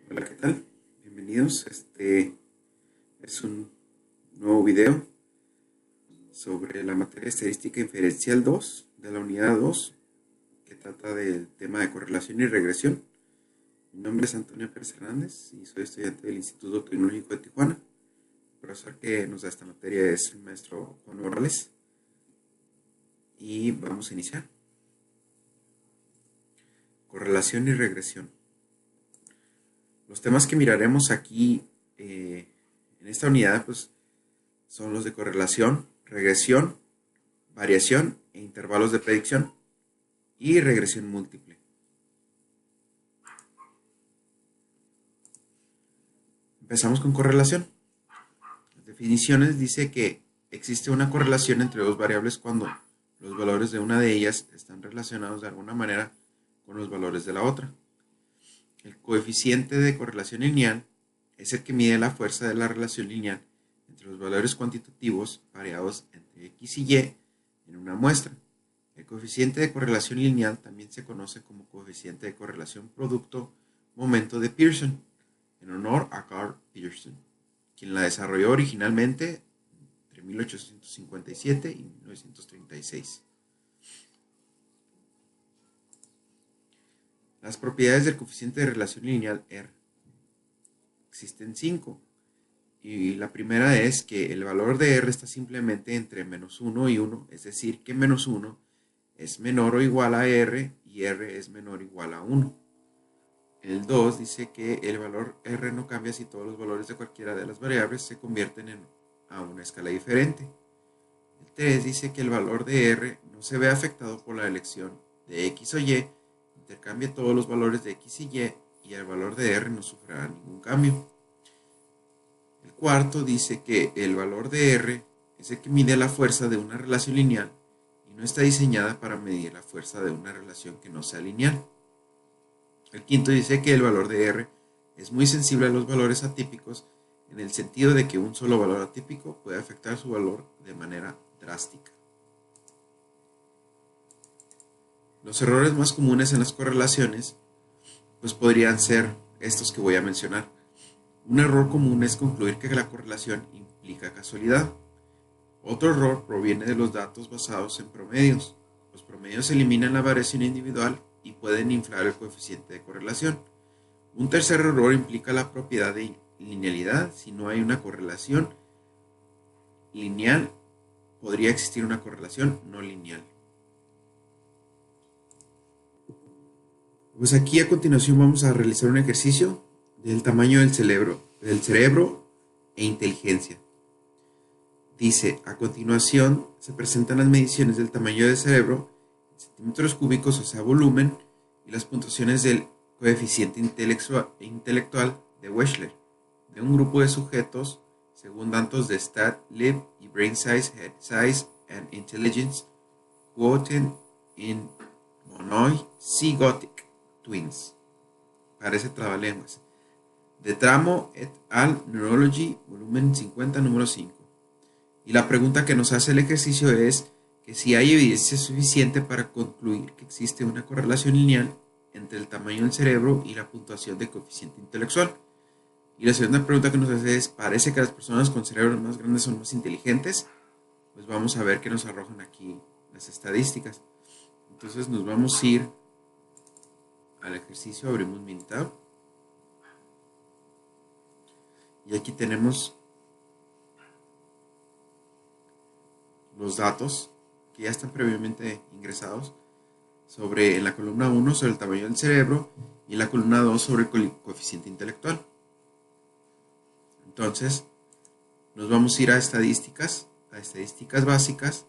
Hola, ¿qué tal? Bienvenidos. Este es un nuevo video sobre la materia estadística inferencial 2 de la unidad 2 que trata del tema de correlación y regresión. Mi nombre es Antonio Pérez Hernández y soy estudiante del Instituto Tecnológico de Tijuana. El profesor que nos da esta materia es el maestro Juan Morales y vamos a iniciar. Correlación y regresión. Los temas que miraremos aquí en esta unidad pues, son los de correlación, regresión, variación e intervalos de predicción y regresión múltiple. Empezamos con correlación. Las definiciones dice que existe una correlación entre dos variables cuando los valores de una de ellas están relacionados de alguna manera con los valores de la otra. El coeficiente de correlación lineal es el que mide la fuerza de la relación lineal entre los valores cuantitativos variados entre x y y en una muestra. El coeficiente de correlación lineal también se conoce como coeficiente de correlación producto-momento de Pearson, en honor a Carl Pearson, quien la desarrolló originalmente entre 1857 y 1936. Las propiedades del coeficiente de relación lineal R. Existen 5. Y la primera es que el valor de R está simplemente entre menos 1 y 1, es decir, que menos 1 es menor o igual a R y R es menor o igual a 1. El 2 dice que el valor R no cambia si todos los valores de cualquiera de las variables se convierten a una escala diferente. El 3 dice que el valor de R no se ve afectado por la elección de X o Y, intercambia todos los valores de X y el valor de R no sufrirá ningún cambio. El cuarto dice que el valor de R es el que mide la fuerza de una relación lineal y no está diseñada para medir la fuerza de una relación que no sea lineal. El quinto dice que el valor de R es muy sensible a los valores atípicos en el sentido de que un solo valor atípico puede afectar su valor de manera drástica. Los errores más comunes en las correlaciones pues podrían ser estos que voy a mencionar. Un error común es concluir que la correlación implica casualidad. Otro error proviene de los datos basados en promedios. Los promedios eliminan la variación individual y pueden inflar el coeficiente de correlación. Un tercer error implica la propiedad de linealidad. Si no hay una correlación lineal, podría existir una correlación no lineal. Pues aquí a continuación vamos a realizar un ejercicio del tamaño del cerebro e inteligencia. Dice, a continuación se presentan las mediciones del tamaño del cerebro en centímetros cúbicos, o sea, volumen, y las puntuaciones del coeficiente intelectual de Wechsler de un grupo de sujetos según datos de Stat, Lib y Brain Size, Head Size and Intelligence quotient in monozygotic twins. Parece trabalenguas. De Tramo et al. Neurology, volumen 50, número 5. Y la pregunta que nos hace el ejercicio es que si hay evidencia suficiente para concluir que existe una correlación lineal entre el tamaño del cerebro y la puntuación del coeficiente intelectual. Y la segunda pregunta que nos hace es, ¿parece que las personas con cerebros más grandes son más inteligentes? Pues vamos a ver qué nos arrojan aquí las estadísticas. Entonces nos vamos a ir al ejercicio, abrimos Minitab. Y aquí tenemos los datos que ya están previamente ingresados en la columna 1 sobre el tamaño del cerebro y en la columna 2 sobre el coeficiente intelectual. Entonces, nos vamos a ir a estadísticas básicas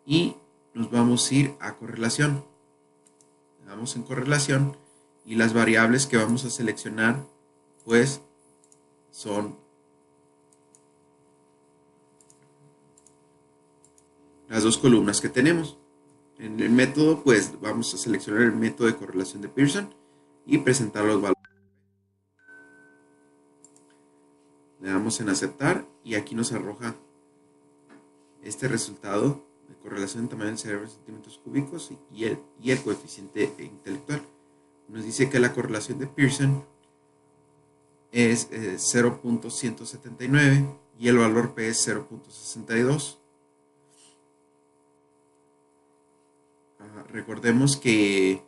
y nos vamos a ir a correlación. Le damos en correlación y las variables que vamos a seleccionar pues son las dos columnas que tenemos. En el método pues vamos a seleccionar el método de correlación de Pearson y presentar los valores. Le damos en aceptar y aquí nos arroja este resultado de correlación de tamaño del cerebro en centímetros cúbicos y el coeficiente intelectual. Nos dice que la correlación de Pearson es 0.179 y el valor P es 0.62. Recordemos que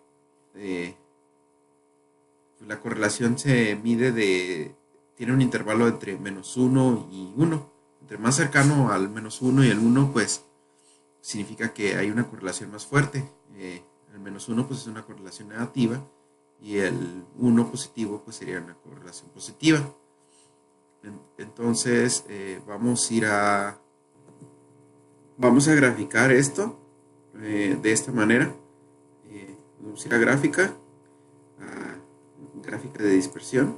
la correlación se mide tiene un intervalo entre -1 y 1. Entre más cercano al -1 y el 1, pues significa que hay una correlación más fuerte. El -1 pues es una correlación negativa y el 1 positivo pues sería una correlación positiva. Entonces vamos a graficar esto de esta manera. Vamos a ir a gráfica de dispersión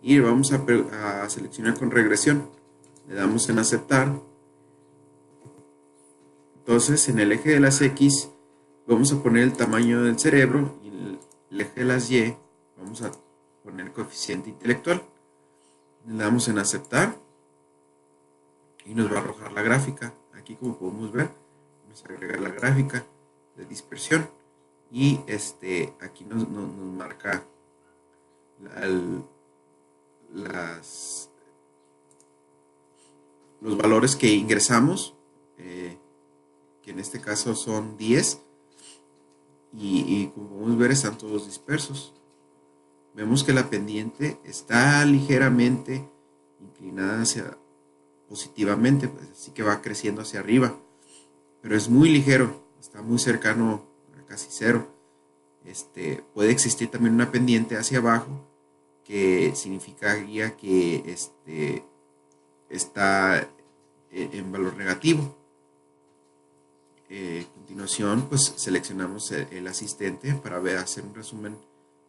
y vamos a seleccionar con regresión. Le damos en aceptar. Entonces en el eje de las X vamos a poner el tamaño del cerebro y en el eje de las Y vamos a poner el coeficiente intelectual. Le damos en aceptar y nos va a arrojar la gráfica. Aquí, como podemos ver, nos agrega la gráfica de dispersión y aquí nos marca los valores que ingresamos, que en este caso son 10, y como podemos ver están todos dispersos. Vemos que la pendiente está ligeramente inclinada positivamente, pues, así que va creciendo hacia arriba, pero es muy ligero, está muy cercano a casi cero. Puede existir también una pendiente hacia abajo, que significaría que está en valor negativo. A continuación, pues seleccionamos el asistente para hacer un resumen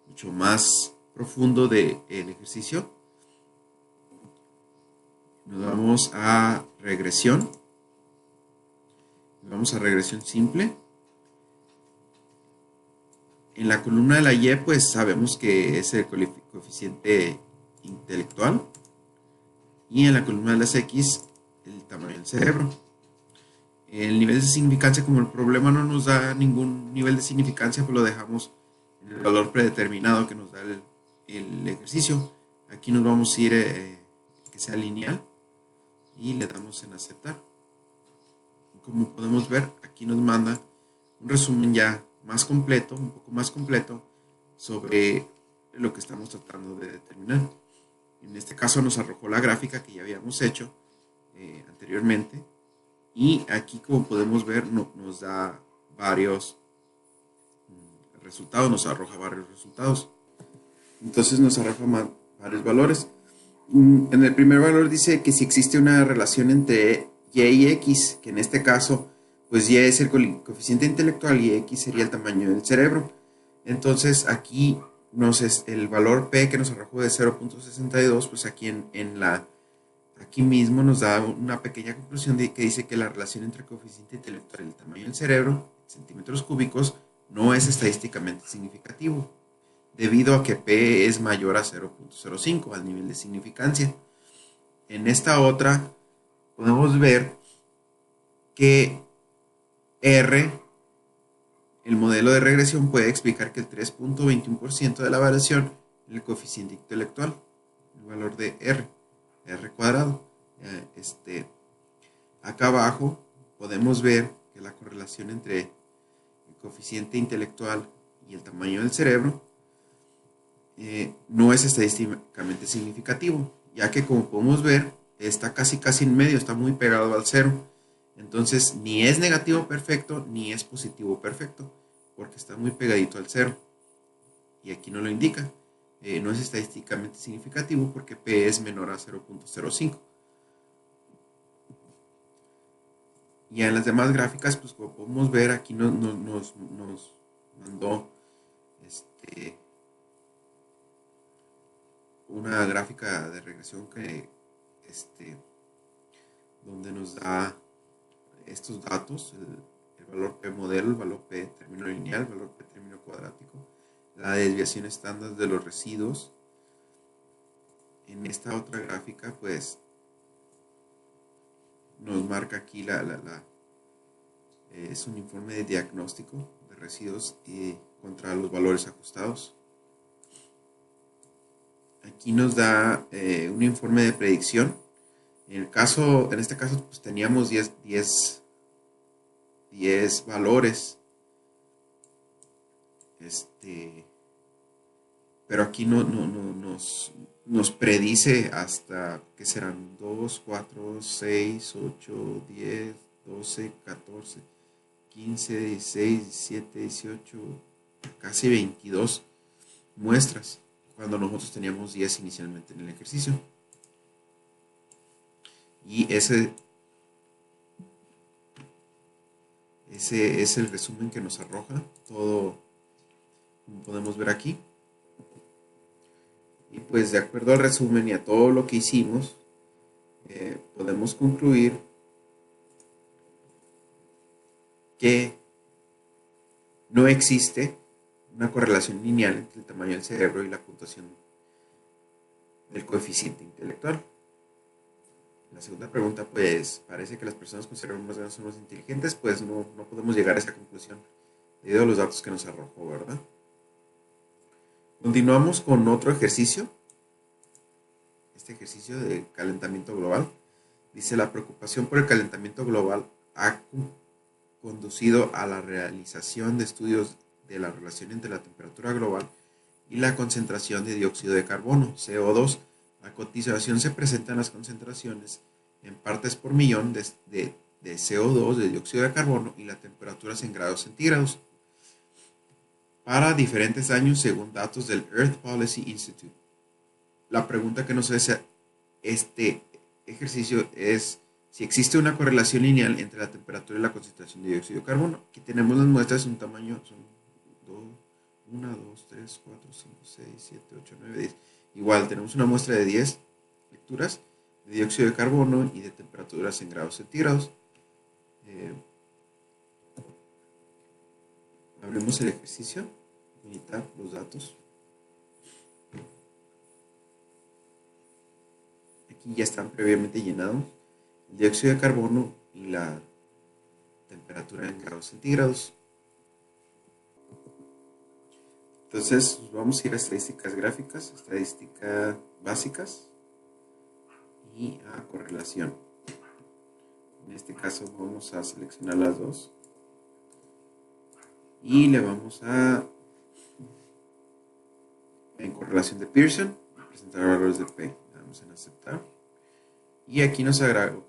mucho más profundo del ejercicio. Nos vamos a regresión. Vamos a regresión simple. En la columna de la Y, pues sabemos que es el coeficiente intelectual. Y en la columna de las X, el tamaño del cerebro. El nivel de significancia, como el problema no nos da ningún nivel de significancia, pues lo dejamos en el valor predeterminado que nos da el ejercicio. Aquí nos vamos a ir que sea lineal y le damos en aceptar. Como podemos ver, aquí nos manda un resumen ya más completo, un poco más completo, sobre lo que estamos tratando de determinar. En este caso nos arrojó la gráfica que ya habíamos hecho anteriormente, y aquí, como podemos ver, nos da varios resultados, nos arroja varios resultados. Entonces nos arroja varios valores. En el primer valor dice que si existe una relación entre Y y X, que en este caso, pues Y es el coeficiente intelectual y X sería el tamaño del cerebro. Entonces aquí el valor P que nos arrojó de 0.62, pues aquí aquí mismo nos da una pequeña conclusión que dice que la relación entre el coeficiente intelectual y el tamaño del cerebro, en centímetros cúbicos, no es estadísticamente significativo, debido a que P es mayor a 0.05 al nivel de significancia. En esta otra podemos ver que R, el modelo de regresión, puede explicar que el 3.21% de la variación en el coeficiente intelectual, el valor de R cuadrado. Acá abajo podemos ver que la correlación entre el coeficiente intelectual y el tamaño del cerebro no es estadísticamente significativo, ya que, como podemos ver, está casi en medio, está muy pegado al cero. Entonces ni es negativo perfecto ni es positivo perfecto, porque está muy pegadito al cero, y aquí no lo indica. No es estadísticamente significativo porque P es menor a 0.05. Y en las demás gráficas, pues como podemos ver, aquí nos mandó una gráfica de regresión donde nos da estos datos, el valor P modelo, el valor P término lineal, el valor P término cuadrático, la desviación estándar de los residuos. En esta otra gráfica, pues nos marca aquí es un informe de diagnóstico de residuos contra los valores ajustados. aquí nos da un informe de predicción. En este caso, pues teníamos 10 valores. Pero aquí nos predice hasta que serán 2, 4, 6, 8, 10, 12, 14, 15, 16, 17, 18, casi 22 muestras, cuando nosotros teníamos 10 inicialmente en el ejercicio. Y ese es el resumen que nos arroja todo, como podemos ver aquí. Y pues de acuerdo al resumen y a todo lo que hicimos, podemos concluir que no existe una correlación lineal entre el tamaño del cerebro y la puntuación del coeficiente intelectual. La segunda pregunta, pues, parece que las personas con cerebro más grande son más inteligentes, pues no podemos llegar a esa conclusión debido a los datos que nos arrojó, ¿verdad? Continuamos con otro ejercicio, este ejercicio de calentamiento global. Dice, la preocupación por el calentamiento global ha conducido a la realización de estudios de la relación entre la temperatura global y la concentración de dióxido de carbono, CO2. A continuación se presentan las concentraciones en partes por millón de CO2, de dióxido de carbono, y las temperaturas en grados centígrados para diferentes años según datos del Earth Policy Institute. La pregunta que nos hace este ejercicio es si existe una correlación lineal entre la temperatura y la concentración de dióxido de carbono. Aquí tenemos las muestras, un tamaño, son 1, 2, 3, 4, 5, 6, 7, 8, 9, 10. Igual, tenemos una muestra de 10 lecturas de dióxido de carbono y de temperaturas en grados centígrados. Abrimos el ejercicio, editar los datos. Aquí ya están previamente llenados el dióxido de carbono y la temperatura en grados centígrados. Entonces vamos a ir a estadísticas gráficas, estadísticas básicas y a correlación. En este caso vamos a seleccionar las dos y le vamos en correlación de Pearson, presentar valores de P. Le damos en aceptar y aquí nos arrojó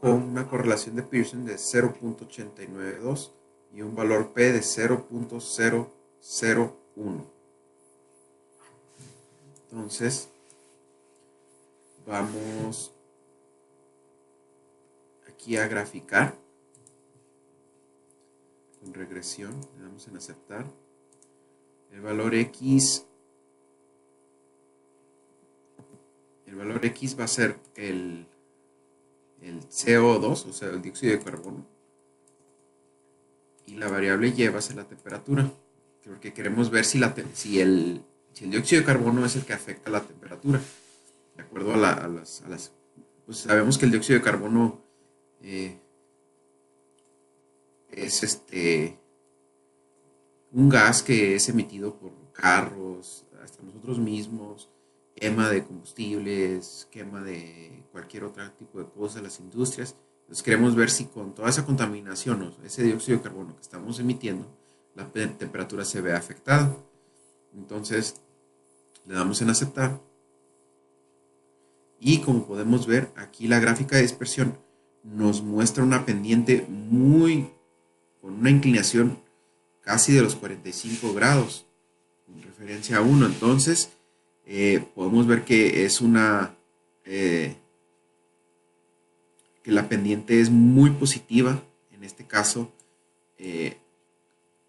una correlación de Pearson de 0.892 y un valor P de 0.001. Entonces vamos aquí a graficar con regresión, le damos en aceptar. El valor X va a ser el CO2, o sea, el dióxido de carbono, y la variable Y va a ser la temperatura, porque queremos ver si el dióxido de carbono es el que afecta la temperatura, de acuerdo a las pues sabemos que el dióxido de carbono es un gas que es emitido por carros, hasta nosotros mismos, quema de combustibles, quema de cualquier otro tipo de cosas, las industrias. Entonces queremos ver si con toda esa contaminación, o ese dióxido de carbono que estamos emitiendo, la temperatura se ve afectada. Entonces le damos en aceptar. Y como podemos ver, aquí la gráfica de dispersión nos muestra una pendiente con una inclinación casi de los 45 grados, en referencia a 1. Entonces, podemos ver que es que la pendiente es muy positiva. En este caso,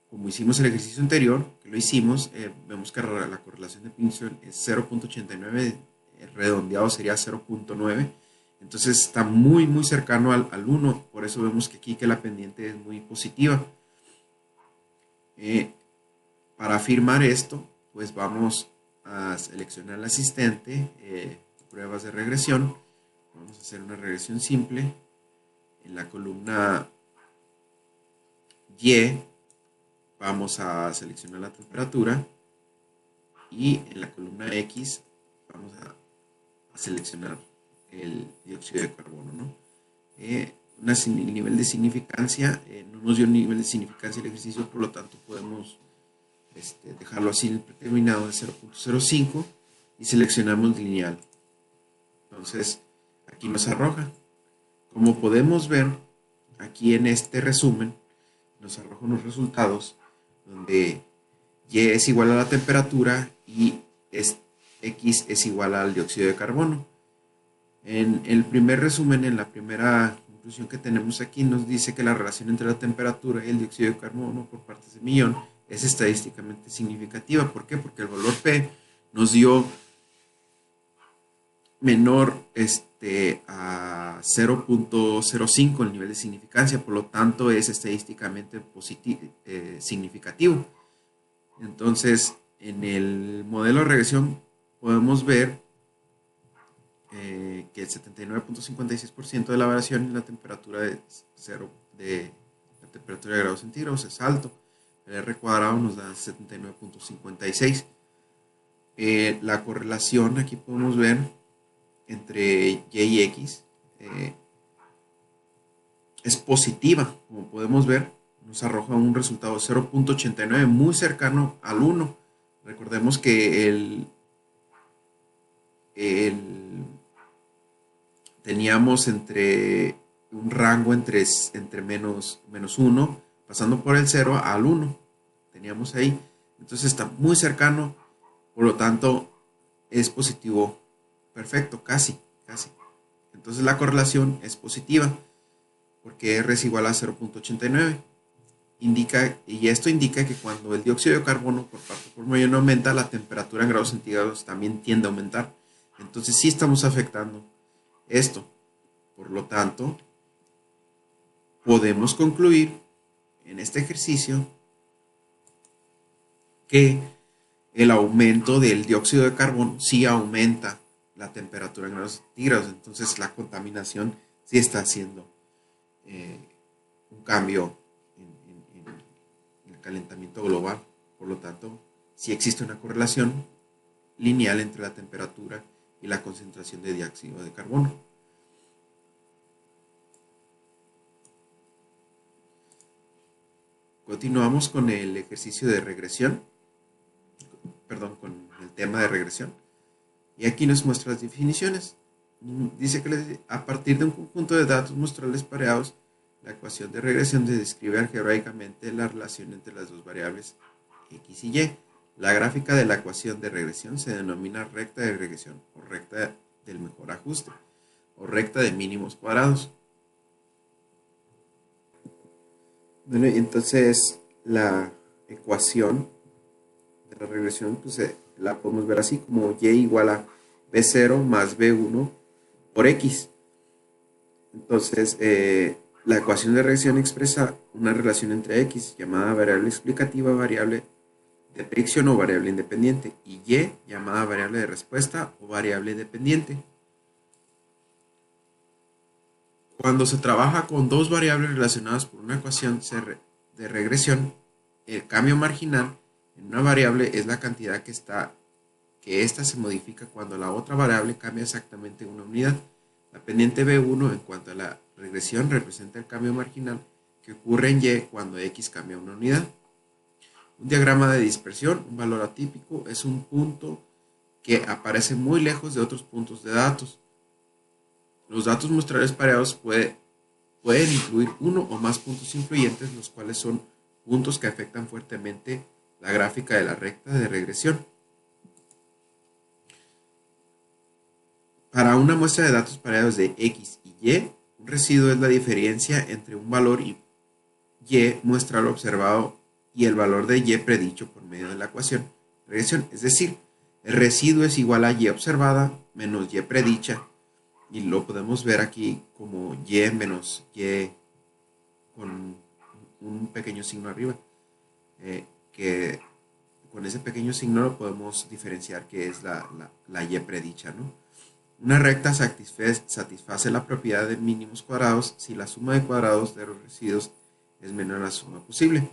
como hicimos el ejercicio anterior, que lo hicimos, vemos que la correlación de Pearson es 0.89, redondeado sería 0.9. Entonces está muy cercano al 1, por eso vemos que aquí que la pendiente es muy positiva. Para afirmar esto, pues vamos a seleccionar el asistente, pruebas de regresión. Vamos a hacer una regresión simple. En la columna Y vamos a seleccionar la temperatura y en la columna X vamos a seleccionar el dióxido de carbono, ¿no? El nivel de significancia, no nos dio un nivel de significancia el ejercicio, por lo tanto podemos dejarlo así en el predeterminado de 0.05 y seleccionamos lineal. Entonces aquí nos arroja. Como podemos ver aquí en este resumen, nos arroja unos resultados donde Y es igual a la temperatura y X es igual al dióxido de carbono. En el primer resumen, en la primera conclusión que tenemos aquí, nos dice que la relación entre la temperatura y el dióxido de carbono por partes de millón es estadísticamente significativa. ¿Por qué? Porque el valor P nos dio menor a 0.05 el nivel de significancia, por lo tanto es estadísticamente significativo. Entonces, en el modelo de regresión podemos ver que el 79.56% de la variación en la temperatura de la temperatura de grados centígrados es alto. El R cuadrado nos da 79.56. La correlación aquí podemos ver entre Y y X es positiva, como podemos ver. Nos arroja un resultado de 0.89 muy cercano al 1. Recordemos que teníamos un rango entre menos 1, pasando por el 0 al 1. Teníamos ahí. Entonces está muy cercano, por lo tanto es positivo. Perfecto, casi. Entonces la correlación es positiva, porque R es igual a 0.89. Y esto indica que cuando el dióxido de carbono por parte por millón aumenta, la temperatura en grados centígrados también tiende a aumentar. Entonces sí estamos afectando esto. Por lo tanto, podemos concluir en este ejercicio que el aumento del dióxido de carbono sí aumenta la temperatura en grados centígrados. Entonces la contaminación sí está haciendo un cambio en el calentamiento global. Por lo tanto, sí existe una correlación lineal entre la temperatura y la concentración de dióxido de carbono. Continuamos con el ejercicio de regresión, con el tema de regresión. Y aquí nos muestra las definiciones. Dice que a partir de un conjunto de datos muestrales pareados, la ecuación de regresión describe algebraicamente la relación entre las dos variables X y Y. La gráfica de la ecuación de regresión se denomina recta de regresión, o recta del mejor ajuste, o recta de mínimos cuadrados. Bueno, entonces la ecuación de la regresión pues, la podemos ver así como Y igual a B0 más B1 por X. Entonces, la ecuación de regresión expresa una relación entre X, llamada variable explicativa, variable de predicción o variable independiente, y Y, llamada variable de respuesta o variable dependiente. Cuando se trabaja con dos variables relacionadas por una ecuación de regresión, el cambio marginal en una variable es la cantidad que ésta se modifica cuando la otra variable cambia exactamente una unidad. La pendiente B1 en cuanto a la regresión representa el cambio marginal que ocurre en Y cuando X cambia una unidad. Un diagrama de dispersión, un valor atípico, es un punto que aparece muy lejos de otros puntos de datos. Los datos muestrales pareados pueden incluir uno o más puntos influyentes, los cuales son puntos que afectan fuertemente la gráfica de la recta de regresión. Para una muestra de datos pareados de X y Y, un residuo es la diferencia entre un valor Y muestral observado y el valor de Y predicho por medio de la ecuación de regresión. Es decir, el residuo es igual a Y observada menos Y predicha, y lo podemos ver aquí como Y menos Y con un pequeño signo arriba, que con ese pequeño signo lo podemos diferenciar que es la Y predicha, ¿no? Una recta satisface la propiedad de mínimos cuadrados si la suma de cuadrados de los residuos es menor a la suma posible.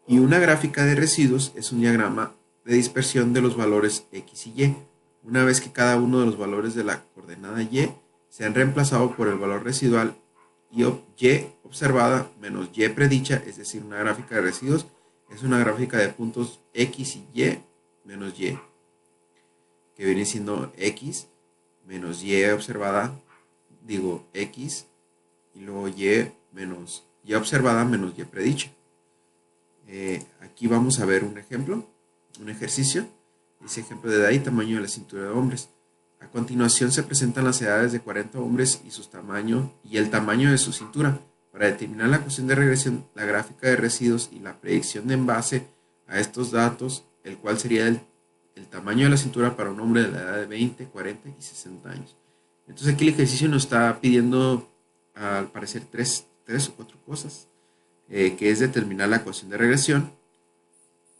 Y una gráfica de residuos es un diagrama de dispersión de los valores x y y, una vez que cada uno de los valores de la coordenada y se han reemplazado por el valor residual y observada menos y predicha, es decir, una gráfica de residuos es una gráfica de puntos x y y menos y, que viene siendo x menos y observada, digo x, y luego y menos y observada menos y predicha. Aquí vamos a ver un ejemplo, un ejercicio. Dice ejemplo de edad y tamaño de la cintura de hombres. A continuación se presentan las edades de 40 hombres y sus tamaños y el tamaño de su cintura. Para determinar la ecuación de regresión, la gráfica de residuos y la predicción en base a estos datos, el cual sería el tamaño de la cintura para un hombre de la edad de 20, 40 y 60 años. Entonces aquí el ejercicio nos está pidiendo, al parecer, tres o cuatro cosas, que es determinar la ecuación de regresión,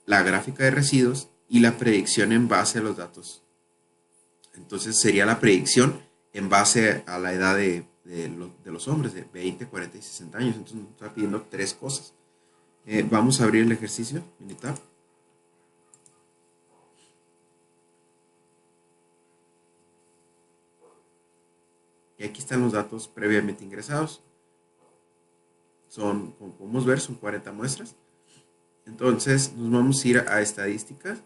la gráfica de residuos y la predicción en base a los datos. Entonces sería la predicción en base a la edad de los hombres, de 20, 40 y 60 años. Entonces nos está pidiendo tres cosas. Vamos a abrir el ejercicio, Minitab. Y aquí están los datos previamente ingresados. Como podemos ver, son 40 muestras. Entonces nos vamos a ir a estadísticas,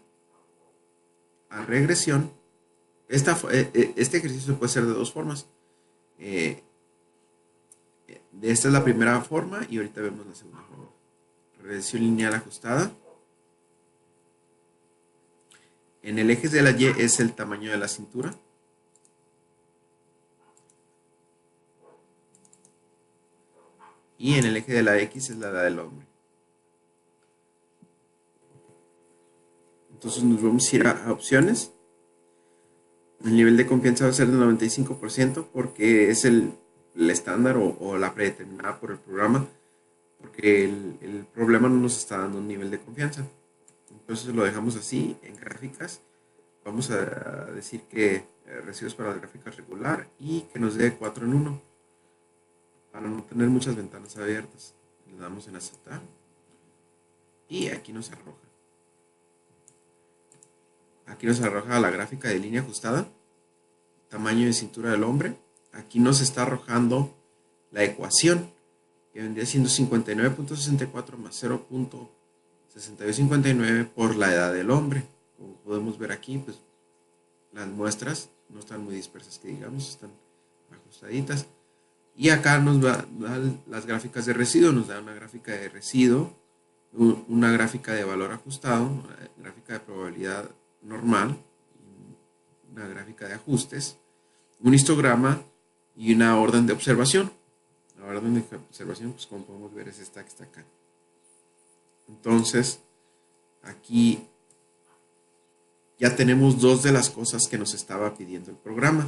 a regresión. Este ejercicio puede ser de dos formas. Esta es la primera forma y ahorita vemos la segunda forma. Regresión lineal ajustada. En el eje de la Y es el tamaño de la cintura. Y en el eje de la X es la edad del hombre. Entonces nos vamos a ir a opciones. El nivel de confianza va a ser del 95% porque es el estándar o la predeterminada por el programa, porque el problema no nos está dando un nivel de confianza. Entonces lo dejamos así en gráficas. Vamos a decir que residuos para las gráficas regular y que nos dé 4 en 1 para no tener muchas ventanas abiertas. Le damos en aceptar y aquí nos arroja. Aquí nos arroja la gráfica de línea ajustada, tamaño de cintura del hombre. Aquí nos está arrojando la ecuación, que vendría siendo 59.64 más 0.6259 por la edad del hombre. Como podemos ver aquí, pues las muestras no están muy dispersas, que digamos, están ajustaditas. Y acá nos va a dar las gráficas de residuo, nos da una gráfica de residuo, una gráfica de valor ajustado, una gráfica de probabilidad normal, una gráfica de ajustes, un histograma y una orden de observación. La orden de observación, pues como podemos ver, es esta que está acá. Entonces, aquí ya tenemos dos de las cosas que nos estaba pidiendo el programa.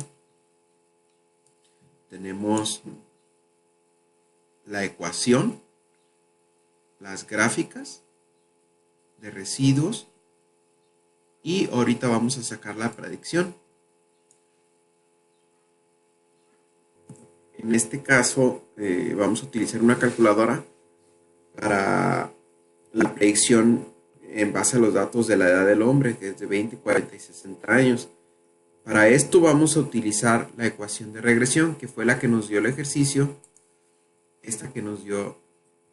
Tenemos la ecuación, las gráficas de residuos y ahorita vamos a sacar la predicción. En este caso vamos a utilizar una calculadora para la predicción en base a los datos de la edad del hombre, que es de 20, 40 y 60 años. Para esto vamos a utilizar la ecuación de regresión, que fue la que nos dio el ejercicio, esta que nos dio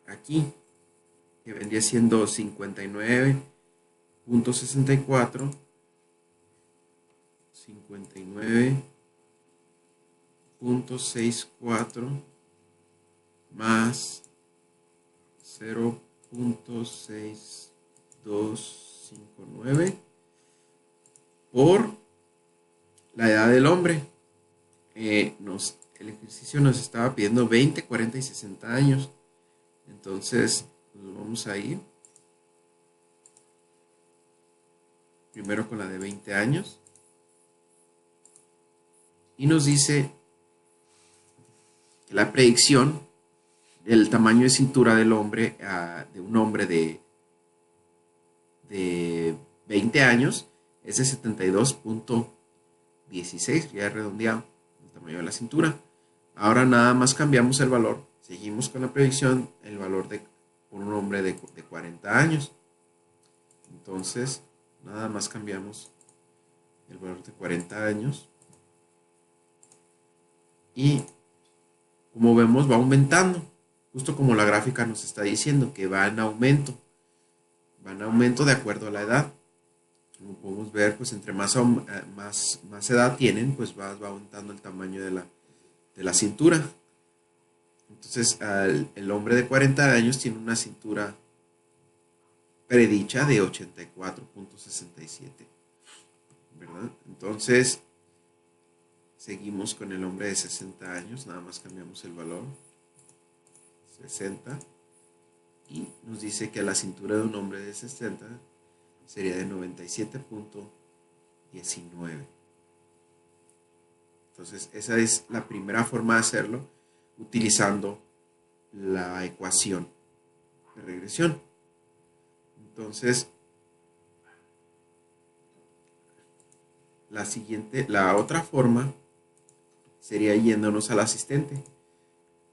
aquí, que vendría siendo 59.64, 59.64 más 0.6259 por la edad del hombre. El ejercicio nos estaba pidiendo 20, 40 y 60 años. Entonces, nos vamos a ir primero con la de 20 años. Y nos dice que la predicción del tamaño de cintura del hombre, de un hombre de 20 años, es de 72.16, ya redondeado el tamaño de la cintura. Ahora nada más cambiamos el valor, seguimos con la predicción, el valor de un hombre de 40 años. Entonces nada más cambiamos el valor de 40 años y como vemos va aumentando, justo como la gráfica nos está diciendo que va en aumento de acuerdo a la edad. Como podemos ver, pues entre más edad tienen, pues va aumentando el tamaño de la cintura. Entonces el hombre de 40 años tiene una cintura predicha de 84.67, ¿verdad? Entonces seguimos con el hombre de 60 años, nada más cambiamos el valor, 60, y nos dice que la cintura de un hombre de 60 sería de 97.19. Entonces esa es la primera forma de hacerlo, utilizando la ecuación de regresión. Entonces la otra forma sería yéndonos al asistente.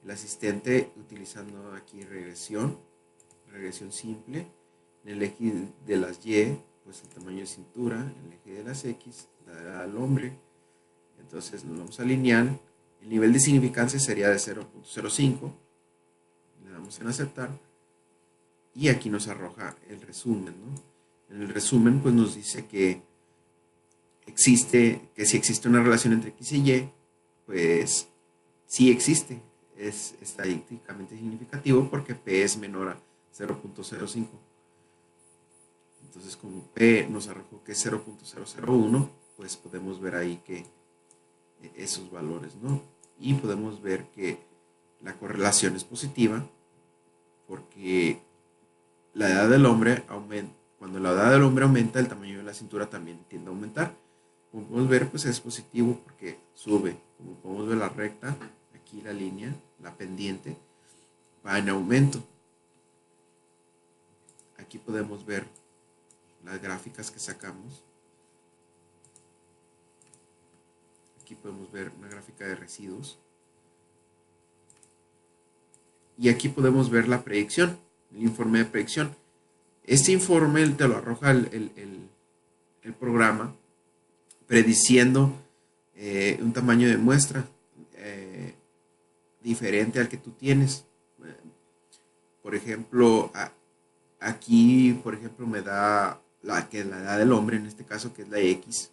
El asistente utilizando aquí regresión simple. En el eje de las Y, pues el tamaño de cintura. En el eje de las X, la edad del hombre. Entonces nos vamos a alinear. El nivel de significancia sería de 0.05. Le damos en aceptar. Y aquí nos arroja el resumen, ¿no? En el resumen, pues nos dice que si existe una relación entre X y Y, pues sí existe. Es estadísticamente significativo porque P es menor a 0.05. Entonces, como P nos arrojó que es 0.001, pues podemos ver ahí que esos valores, ¿no? Y podemos ver que la correlación es positiva porque la edad del hombre aumenta. Cuando la edad del hombre aumenta, el tamaño de la cintura también tiende a aumentar. Como podemos ver, pues es positivo porque sube. Como podemos ver la recta, aquí la línea, la pendiente, va en aumento. Aquí podemos ver las gráficas que sacamos. Aquí podemos ver una gráfica de residuos. Y aquí podemos ver la predicción, el informe de predicción. Este informe te lo arroja el programa prediciendo un tamaño de muestra diferente al que tú tienes. Por ejemplo, aquí, por ejemplo, me da la edad del hombre, en este caso, que es la X,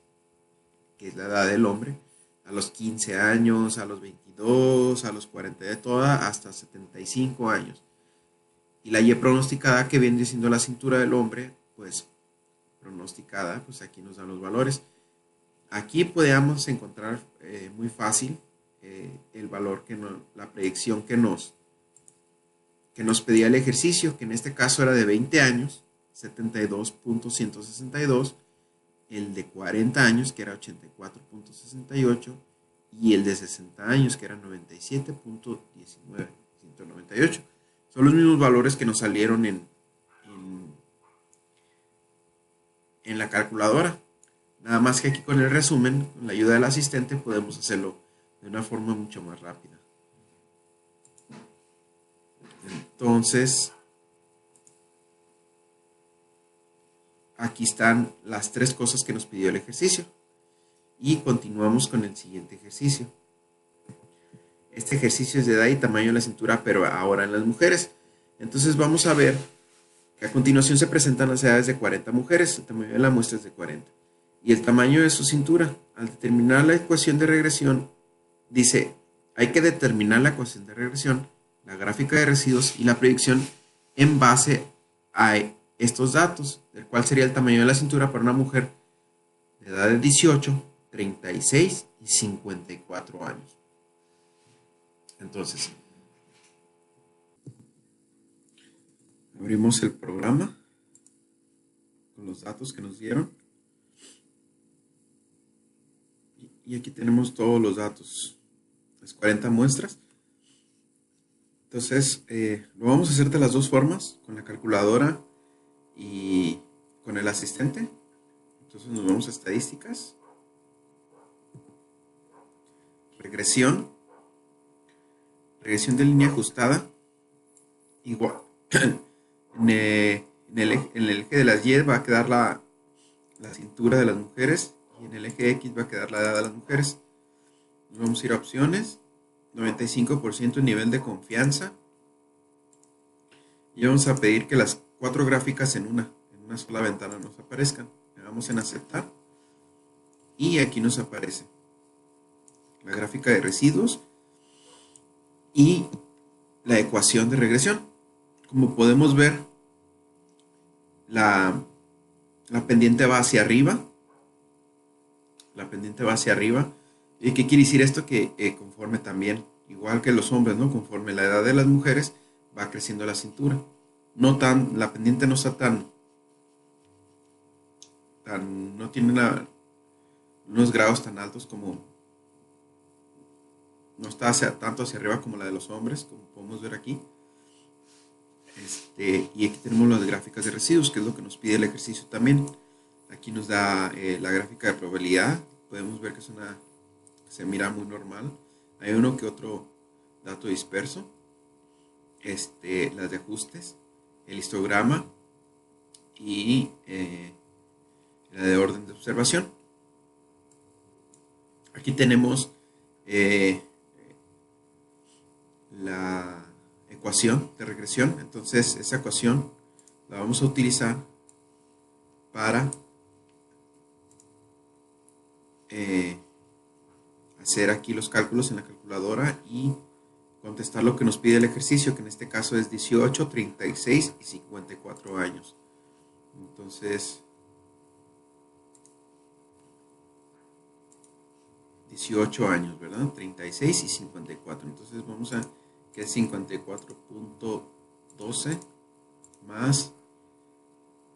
que es la edad del hombre, a los 15 años, a los 22, a los 40 de toda, hasta 75 años. Y la Y pronosticada, que viene siendo la cintura del hombre, pues pronosticada, pues aquí nos dan los valores. Aquí podemos encontrar muy fácil el valor la predicción que nos pedía el ejercicio, que en este caso era de 20 años, 72.162, el de 40 años, que era 84.68, y el de 60 años, que era 97.19, 198. Son los mismos valores que nos salieron en la calculadora. Nada más que aquí con el resumen, con la ayuda del asistente, podemos hacerlo de una forma mucho más rápida. Entonces, aquí están las tres cosas que nos pidió el ejercicio. Y continuamos con el siguiente ejercicio. Este ejercicio es de edad y tamaño de la cintura, pero ahora en las mujeres. Entonces vamos a ver que a continuación se presentan las edades de 40 mujeres. El tamaño de la muestra es de 40. Y el tamaño de su cintura. Al determinar la ecuación de regresión, dice, hay que determinar la ecuación de regresión, la gráfica de residuos y la predicción en base a estos datos, del cual sería el tamaño de la cintura para una mujer de edad de 18, 36 y 54 años. Entonces, abrimos el programa con los datos que nos dieron. Y aquí tenemos todos los datos, las 40 muestras. Entonces, lo vamos a hacer de las dos formas, con la calculadora y con el asistente. Entonces nos vamos a estadísticas, regresión de línea ajustada, igual. En el eje de las Y va a quedar la cintura de las mujeres y en el eje X va a quedar la edad de las mujeres. Nos vamos a ir a opciones, 95% nivel de confianza y vamos a pedir que las 4 gráficas en una sola ventana nos aparezcan. Le damos en aceptar y aquí nos aparece la gráfica de residuos y la ecuación de regresión. Como podemos ver, la pendiente va hacia arriba. La pendiente va hacia arriba. ¿Y qué quiere decir esto? Que conforme también, igual que los hombres, ¿no? Conforme la edad de las mujeres, va creciendo la cintura. La pendiente no está no tiene unos grados tan altos como, no está tanto hacia arriba como la de los hombres, como podemos ver aquí. Y aquí tenemos las gráficas de residuos, que es lo que nos pide el ejercicio también. Aquí nos da la gráfica de probabilidad. Podemos ver que se mira muy normal. Hay uno que otro dato disperso. Las de ajustes, el histograma y la de orden de observación. Aquí tenemos la ecuación de regresión. Entonces esa ecuación la vamos a utilizar para hacer aquí los cálculos en la calculadora y contestar lo que nos pide el ejercicio, que en este caso es 18, 36 y 54 años. Entonces, 18 años, ¿verdad? 36 y 54. Entonces vamos a que es 54.12 más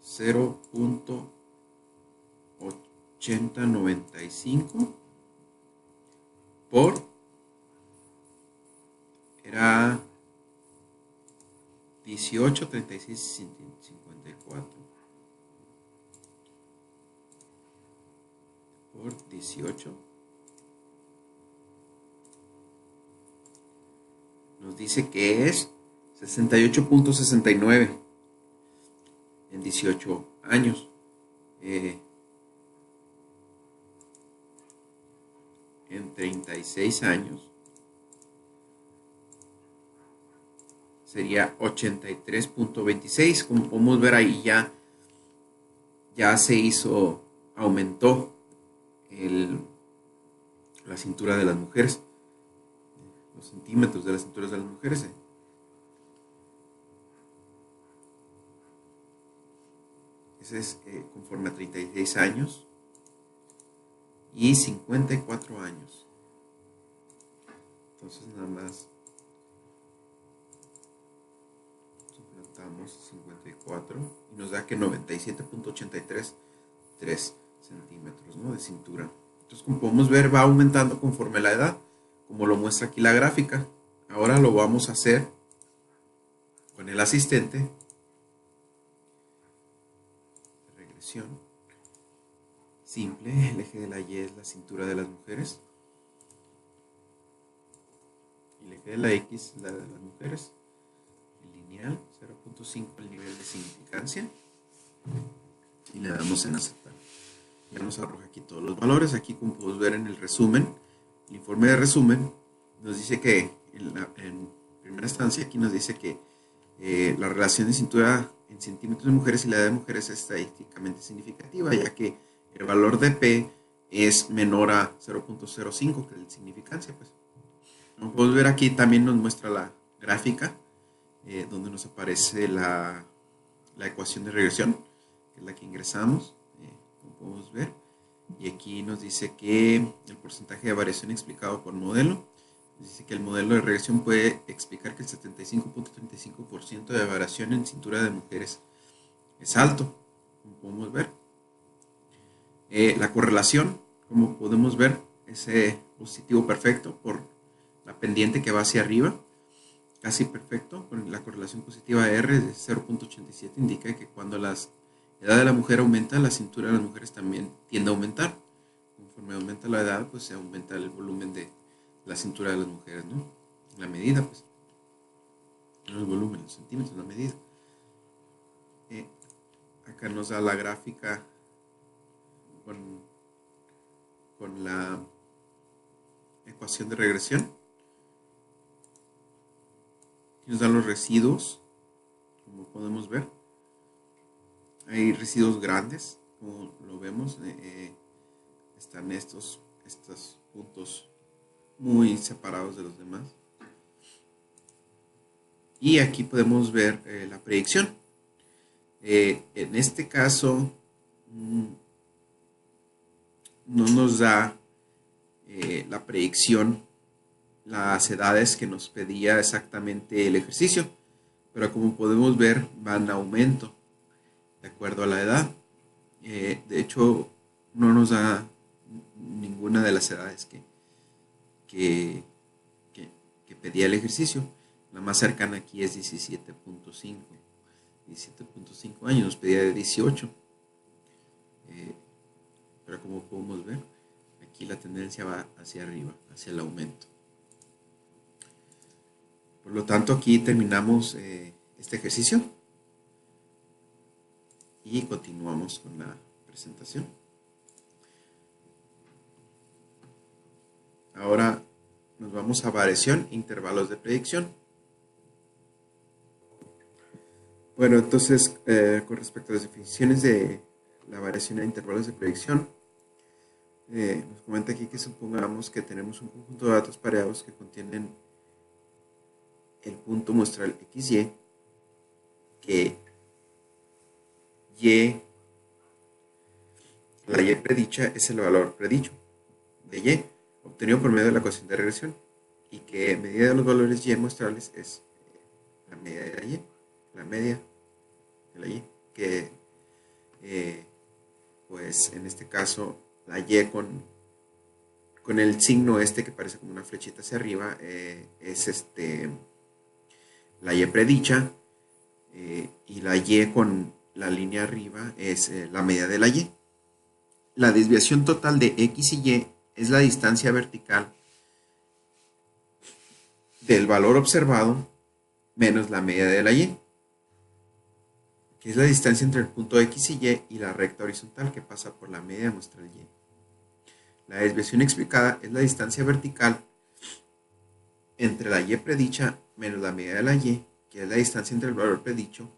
0.8095 por, era 18, 36 y 54 por 18. Nos dice que es 68.69 en 18 años. En 36 años sería 83.26. Como podemos ver ahí ya se aumentó la cintura de las mujeres, los centímetros de las cinturas de las mujeres. Ese es conforme a 36 años y 54 años. Entonces nada más suplantamos 54 y nos da que 97.83 centímetros, ¿no?, de cintura. Entonces, como podemos ver, va aumentando conforme la edad, como lo muestra aquí la gráfica. Ahora lo vamos a hacer con el asistente de regresión simple. El eje de la Y es la cintura de las mujeres y el eje de la X es la de las mujeres. El lineal 0.5 el nivel de significancia y le damos en aceptar. Ya nos arroja aquí todos los valores. Aquí, como podemos ver en el resumen, el informe de resumen nos dice que en primera instancia aquí nos dice que la relación de cintura en centímetros de mujeres y la edad de mujeres es estadísticamente significativa, ya que el valor de P es menor a 0.05, que es la significancia. Pues, como podemos ver aquí, también nos muestra la gráfica donde nos aparece la ecuación de regresión, que es la que ingresamos, como podemos ver. Y aquí nos dice que el porcentaje de variación explicado por modelo. Nos dice que el modelo de regresión puede explicar que el 75.35% de variación en cintura de mujeres es alto, como podemos ver. La correlación, como podemos ver, es positivo perfecto por la pendiente que va hacia arriba, casi perfecto. La correlación positiva de R de 0.87 indica que cuando la edad de la mujer aumenta, la cintura de las mujeres también tiende a aumentar. Conforme aumenta la edad, pues se aumenta el volumen de la cintura de las mujeres, ¿no? La medida, pues, no el volumen, los centímetros, la medida. Acá nos da la gráfica con la ecuación de regresión. Aquí nos dan los residuos, como podemos ver. Hay residuos grandes, como lo vemos. Están estos puntos muy separados de los demás. Y aquí podemos ver la predicción. En este caso, no nos da la predicción, las edades que nos pedía exactamente el ejercicio, pero como podemos ver van a aumento de acuerdo a la edad. De hecho, no nos da ninguna de las edades que pedía el ejercicio. La más cercana aquí es 17.5 años, nos pedía de 18. Pero como podemos ver, aquí la tendencia va hacia arriba, hacia el aumento. Por lo tanto, aquí terminamos este ejercicio y continuamos con la presentación. Ahora nos vamos a variación e intervalos de predicción. Bueno, entonces, con respecto a las definiciones de la variación e intervalos de predicción, nos comenta aquí que supongamos que tenemos un conjunto de datos pareados que contienen el punto muestral XY, que la Y predicha es el valor predicho de Y, obtenido por medio de la ecuación de regresión, y que medida de los valores Y muestrales es la media de la Y, la media de la Y, que pues en este caso la Y con el signo que parece como una flechita hacia arriba, es la Y predicha, y la Y con la línea arriba es la media de la Y. La desviación total de X y Y es la distancia vertical del valor observado menos la media de la Y, que es la distancia entre el punto X y la recta horizontal que pasa por la media muestral Y. La desviación explicada es la distancia vertical entre la Y predicha menos la media de la Y, que es la distancia entre el valor predicho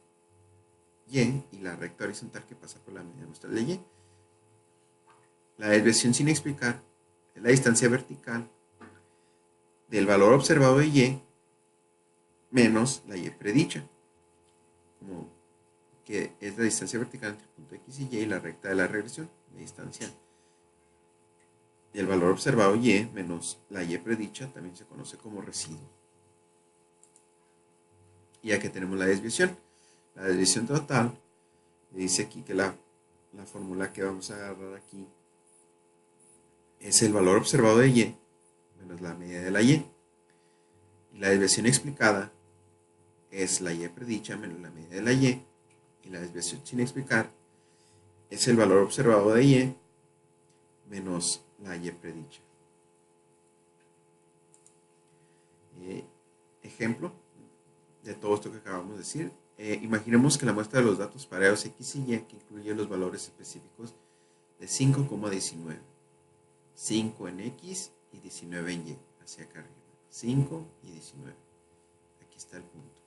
Y y la recta horizontal que pasa por la media muestral de Y. La desviación sin explicar es la distancia vertical del valor observado de Y menos la Y predicha, como que es la distancia vertical entre el punto X y la recta de la regresión, la distancia del valor observado Y menos la Y predicha, también se conoce como residuo. Y aquí tenemos la desviación. La desviación total, dice aquí que la fórmula que vamos a agarrar aquí es el valor observado de Y menos la media de la Y. Y la desviación explicada es la Y predicha menos la media de la Y. Y la desviación sin explicar es el valor observado de Y menos la Y predicha. Ejemplo de todo esto que acabamos de decir. Imaginemos que la muestra de los datos pareados X y Y, que incluye los valores específicos de 5,19. 5 en X y 19 en Y, hacia acá arriba. 5 y 19. Aquí está el punto.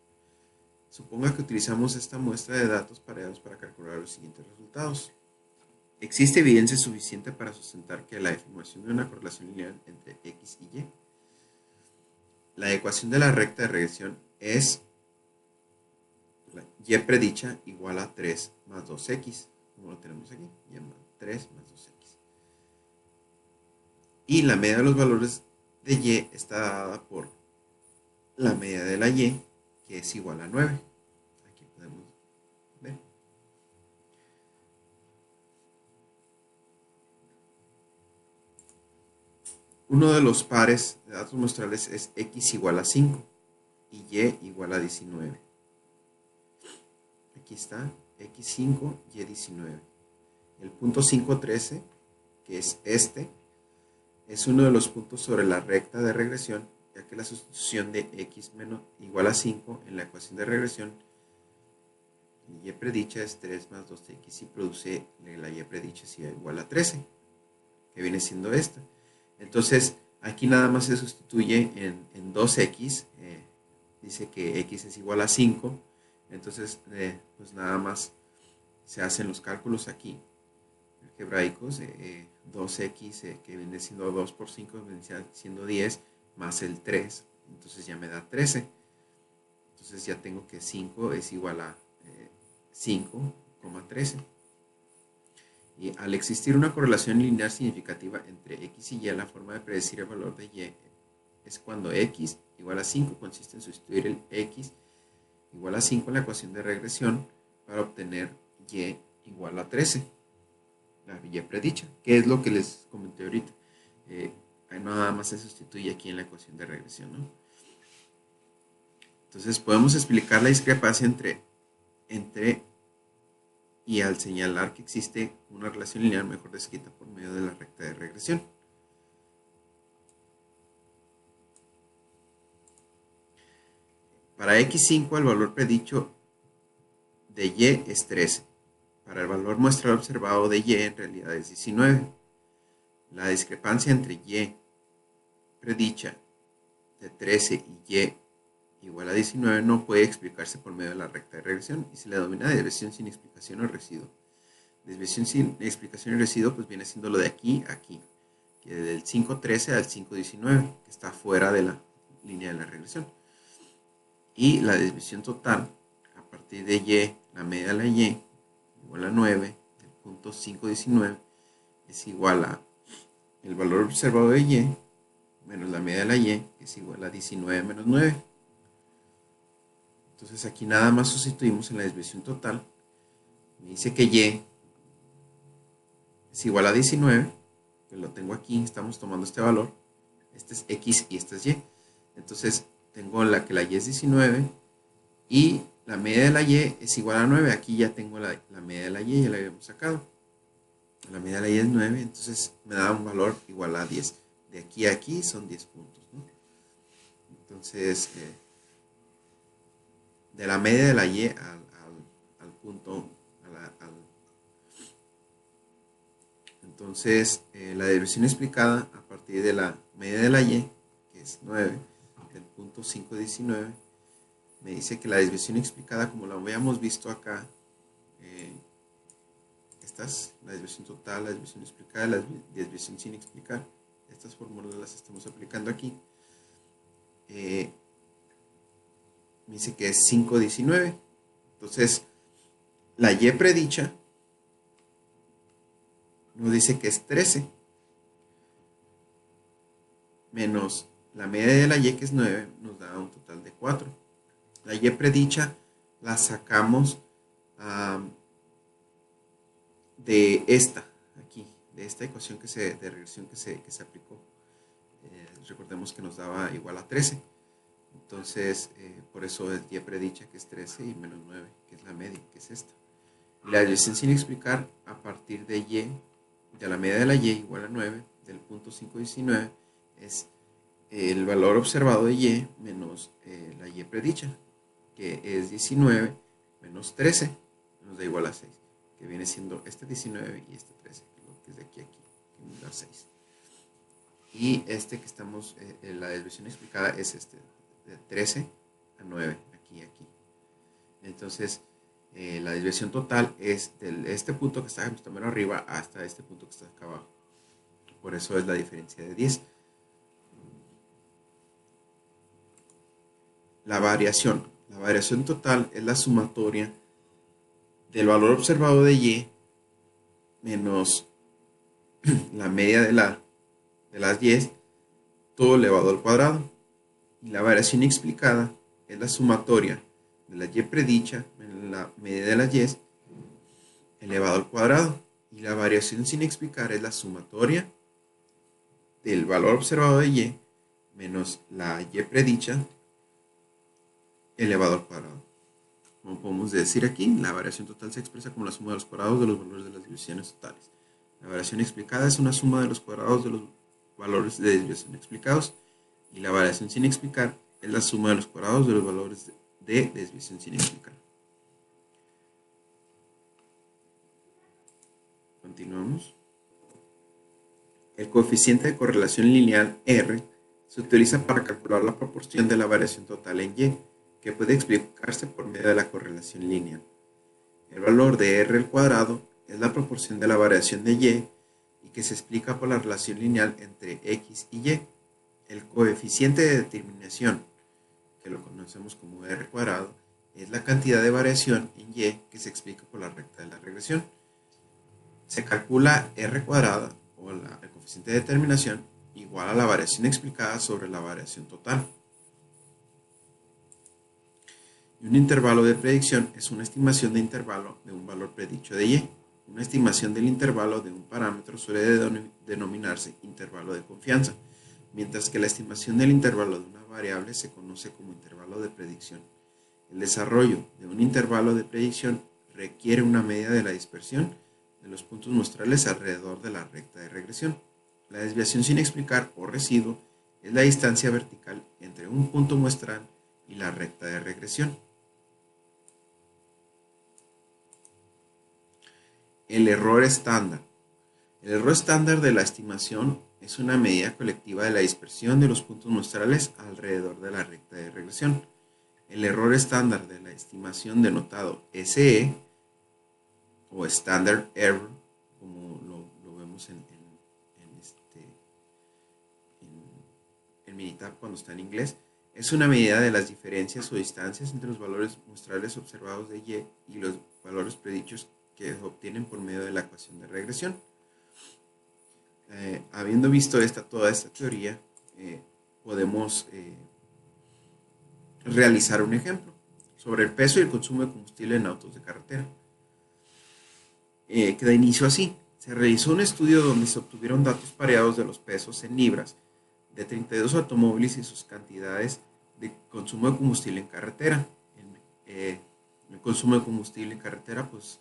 Suponga que utilizamos esta muestra de datos pareados para calcular los siguientes resultados. ¿Existe evidencia suficiente para sustentar que la afirmación de una correlación lineal entre X y Y? La ecuación de la recta de regresión es la Y predicha igual a 3 más 2X, como lo tenemos aquí, Y más 3 más 2X. Y la media de los valores de Y está dada por la media de la Y, que es igual a 9. Aquí podemos ver. Uno de los pares de datos muestrales es X igual a 5 y Y igual a 19. Aquí está, X5, Y19. El punto 5,13, que es es uno de los puntos sobre la recta de regresión, ya que la sustitución de X menos igual a 5 en la ecuación de regresión, Y predicha es 3 más 2X y produce la Y predicha si igual a 13, que viene siendo esta. Entonces, aquí nada más se sustituye en 2x, dice que x es igual a 5, entonces pues nada más se hacen los cálculos aquí, algebraicos, 2x que viene siendo 2 por 5, viene siendo 10, más el 3, entonces ya me da 13. Entonces ya tengo que 5 es igual a 5,13. Y al existir una correlación lineal significativa entre x y y, la forma de predecir el valor de y es cuando x igual a 5 consiste en sustituir el x igual a 5 en la ecuación de regresión para obtener y igual a 13, la y predicha, que es lo que les comenté ahorita. Nada más se sustituye aquí en la ecuación de regresión, ¿no? Entonces podemos explicar la discrepancia entre y al señalar que existe una relación lineal mejor descrita por medio de la recta de regresión. Para x5 el valor predicho de y es 13. Para el valor muestral observado de y en realidad es 19. La discrepancia entre y predicha de 13 y y igual a 19 no puede explicarse por medio de la recta de regresión y se le denomina desviación sin explicación o residuo. Desviación sin explicación y residuo pues viene siendo lo de aquí a aquí, que del 5.13 al 5.19, que está fuera de la línea de la regresión. Y la desviación total a partir de y, la media de la y, igual a 9, del punto 5.19, es igual a el valor observado de y menos la media de la y, que es igual a 19 menos 9. Entonces aquí nada más sustituimos en la desviación total. Me dice que y es igual a 19, que lo tengo aquí, estamos tomando este valor, este es x y este es y. Entonces tengo que la y es 19 y la media de la y es igual a 9. Aquí ya tengo la media de la y, ya la habíamos sacado. La media de la y es 9, entonces me da un valor igual a 10. De aquí a aquí son 10 puntos, ¿no? Entonces, de la media de la y al punto, entonces la desviación explicada a partir de la media de la y, que es 9, del punto 5.19, me dice que la desviación explicada, como la habíamos visto acá, estas, la desviación total, la desviación explicada, la desviación sin explicar, estas fórmulas las estamos aplicando aquí. Me dice que es 5.19. Entonces, la y predicha nos dice que es 13 menos la media de la y, que es 9, nos da un total de 4. La y predicha la sacamos de esta aquí, de esta ecuación de regresión que se aplicó. Recordemos que nos daba igual a 13. Entonces, por eso es y predicha, que es 13, y menos 9, que es la media, que es esta. Y la desviación sin explicar a partir de y, de la media de la y igual a 9, del punto 5.19, es el valor observado de y menos la y predicha, que es 19 menos 13, nos da igual a 6, que viene siendo este 19 y este 13, que es de aquí a aquí, que nos da 6. Y este que estamos, la desviación explicada es este, de 13 a 9, aquí y aquí. Entonces, la desviación total es de este punto que está justo menos arriba hasta este punto que está acá abajo. Por eso es la diferencia de 10. La variación total es la sumatoria del valor observado de y menos la media de las y, todo elevado al cuadrado. Y la variación explicada es la sumatoria de la y predicha menos la media de las y elevado al cuadrado. Y la variación sin explicar es la sumatoria del valor observado de y menos la y predicha elevado al cuadrado. Como podemos decir aquí, la variación total se expresa como la suma de los cuadrados de los valores de las desviaciones totales. La variación explicada es una suma de los cuadrados de los valores de desviación explicados, y la variación sin explicar es la suma de los cuadrados de los valores de desviación sin explicar. Continuamos. El coeficiente de correlación lineal R se utiliza para calcular la proporción de la variación total en Y, que puede explicarse por medio de la correlación lineal. El valor de R al cuadrado es la proporción de la variación de Y que se explica por la relación lineal entre X y Y. El coeficiente de determinación, que lo conocemos como R cuadrado, es la cantidad de variación en Y que se explica por la recta de la regresión. Se calcula R cuadrada o el coeficiente de determinación igual a la variación explicada sobre la variación total. Y un intervalo de predicción es una estimación de intervalo de un valor predicho de Y. Una estimación del intervalo de un parámetro suele denominarse intervalo de confianza, mientras que la estimación del intervalo de una variable se conoce como intervalo de predicción. El desarrollo de un intervalo de predicción requiere una medida de la dispersión de los puntos muestrales alrededor de la recta de regresión. La desviación sin explicar o residuo es la distancia vertical entre un punto muestral y la recta de regresión. El error estándar. El error estándar de la estimación es una medida colectiva de la dispersión de los puntos muestrales alrededor de la recta de regresión. El error estándar de la estimación denotado SE o Standard Error, como lo vemos en Minitab cuando está en inglés, es una medida de las diferencias o distancias entre los valores muestrales observados de Y los valores predichos que se obtienen por medio de la ecuación de regresión. Habiendo visto toda esta teoría, podemos realizar un ejemplo sobre el peso y el consumo de combustible en autos de carretera. Que da inicio así. Se realizó un estudio donde se obtuvieron datos pareados de los pesos en libras de 32 automóviles y sus cantidades de consumo de combustible en carretera. El consumo de combustible en carretera pues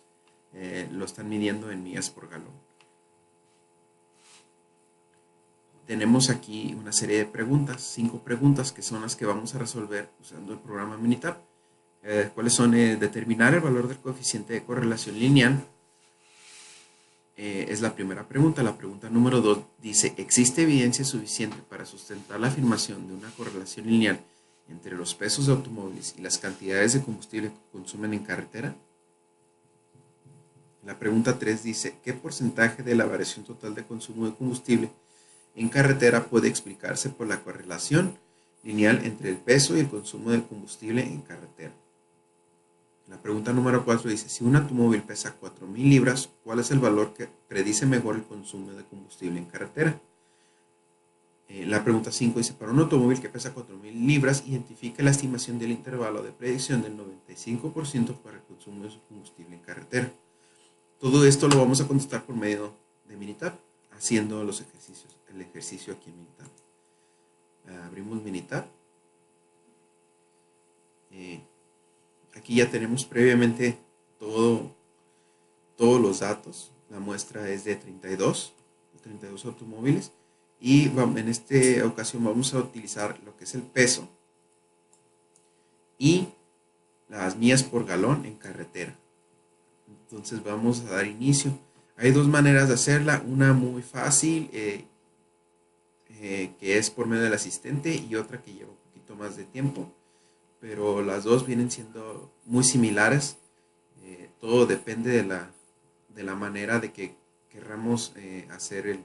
lo están midiendo en millas por galón. Tenemos aquí una serie de preguntas, 5 preguntas que son las que vamos a resolver usando el programa Minitab. ¿Cuáles son? Determinar el valor del coeficiente de correlación lineal. Es la primera pregunta. La pregunta número 2 dice, ¿existe evidencia suficiente para sustentar la afirmación de una correlación lineal entre los pesos de automóviles y las cantidades de combustible que consumen en carretera? La pregunta 3 dice, ¿qué porcentaje de la variación total de consumo de combustible en carretera puede explicarse por la correlación lineal entre el peso y el consumo del combustible en carretera? La pregunta número 4 dice, si un automóvil pesa 4.000 libras, ¿cuál es el valor que predice mejor el consumo de combustible en carretera? La pregunta 5 dice, para un automóvil que pesa 4.000 libras, identifique la estimación del intervalo de predicción del 95% para el consumo de su combustible en carretera. Todo esto lo vamos a contestar por medio de Minitab, haciendo los ejercicios, el ejercicio aquí en Minitab. Abrimos Minitab. Aquí ya tenemos previamente todos los datos. La muestra es de 32 automóviles. Y en esta ocasión vamos a utilizar lo que es el peso y las millas por galón en carretera. Entonces vamos a dar inicio. Hay dos maneras de hacerla. Una muy fácil, que es por medio del asistente, y otra que lleva un poquito más de tiempo. Pero las dos vienen siendo muy similares. Todo depende de la manera de que querramos hacer el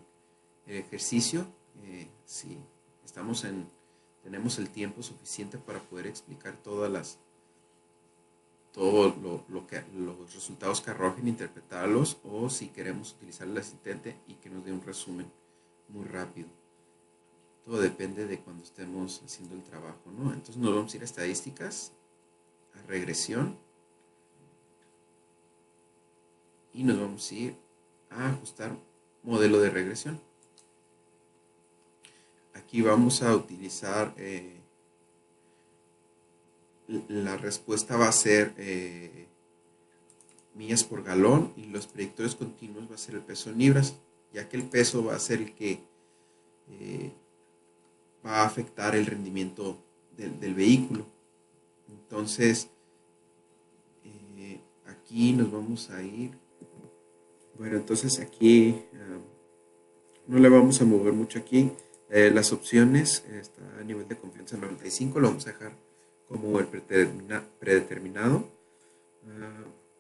ejercicio. Si tenemos el tiempo suficiente para poder explicar los resultados que arrojen, interpretarlos, o si queremos utilizar el asistente y que nos dé un resumen muy rápido. Todo depende de cuando estemos haciendo el trabajo, ¿no? Entonces nos vamos a ir a estadísticas, a regresión, y nos vamos a ir a ajustar modelo de regresión. Aquí vamos a utilizar, la respuesta va a ser millas por galón, y los predictores continuos va a ser el peso en libras, ya que el peso va a ser el que va a afectar el rendimiento del vehículo. Entonces, aquí nos vamos a ir. Bueno, entonces aquí no le vamos a mover mucho aquí. Las opciones, está a nivel de confianza 95, lo vamos a dejar como el predeterminado.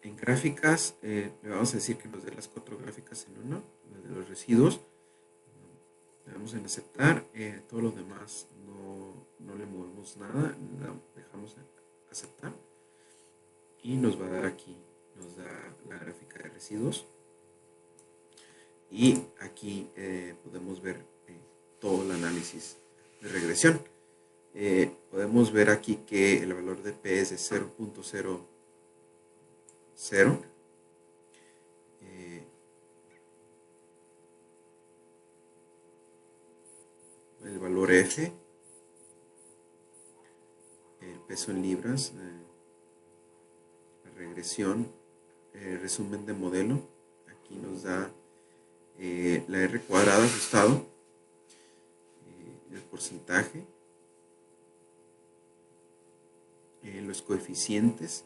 En gráficas, le vamos a decir que nos dé las 4 gráficas en uno, las de los residuos. Le damos en aceptar, todo lo demás no le movemos nada, dejamos aceptar y nos va a dar aquí, nos da la gráfica de residuos y aquí podemos ver todo el análisis de regresión. Podemos ver aquí que el valor de P es de 0.00. El valor F, el peso en libras, la regresión, resumen de modelo. Aquí nos da la R cuadrada ajustado, el porcentaje, los coeficientes,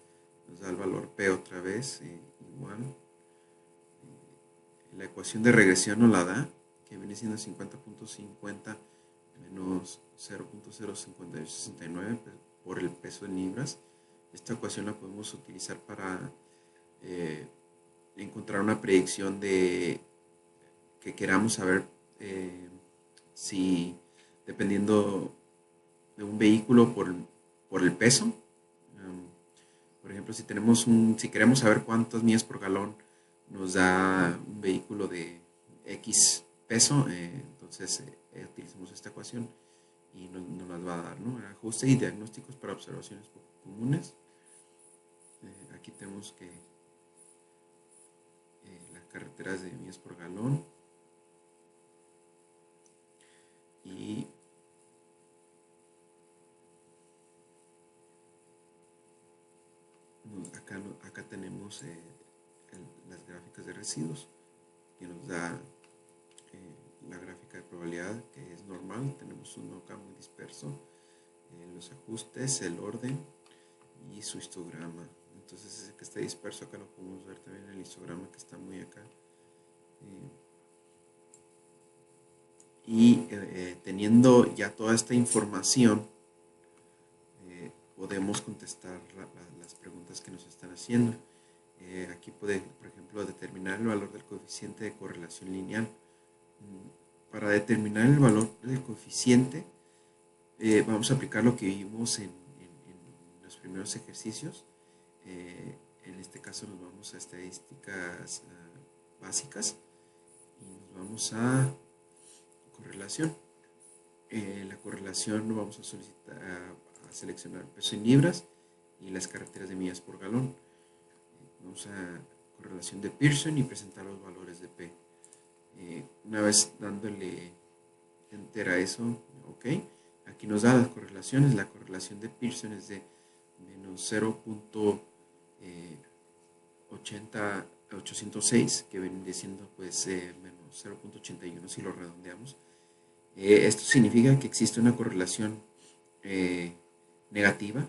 nos da el valor P otra vez, igual. La ecuación de regresión nos la da, que viene siendo 50.50 menos 0.05869 por el peso en libras. Esta ecuación la podemos utilizar para encontrar una predicción de que queramos saber si, dependiendo de un vehículo por el peso, por ejemplo, si queremos saber cuántas millas por galón nos da un vehículo de X peso, entonces utilizamos esta ecuación y nos las va a dar, ¿no? Ajuste y diagnósticos para observaciones comunes. Aquí tenemos que las carreteras de millas por galón y acá tenemos las gráficas de residuos que nos da la gráfica de probabilidad, que es normal, tenemos un acá muy disperso, los ajustes, el orden y su histograma. Entonces ese que está disperso acá lo podemos ver también en el histograma que está muy acá. Teniendo ya toda esta información, podemos contestar las preguntas que nos están haciendo. Aquí puede, por ejemplo, determinar el valor del coeficiente de correlación lineal. Para determinar el valor del coeficiente, vamos a aplicar lo que vimos en los primeros ejercicios. En este caso nos vamos a estadísticas básicas y nos vamos a correlación. La correlación vamos a seleccionar peso en libras y las carreteras de millas por galón. Vamos a correlación de Pearson y presentar los valores de P. Una vez dándole enter a eso, ok, aquí nos da las correlaciones. La correlación de Pearson es de menos 0.806, que viene siendo pues menos 0.81 si lo redondeamos. Esto significa que existe una correlación negativa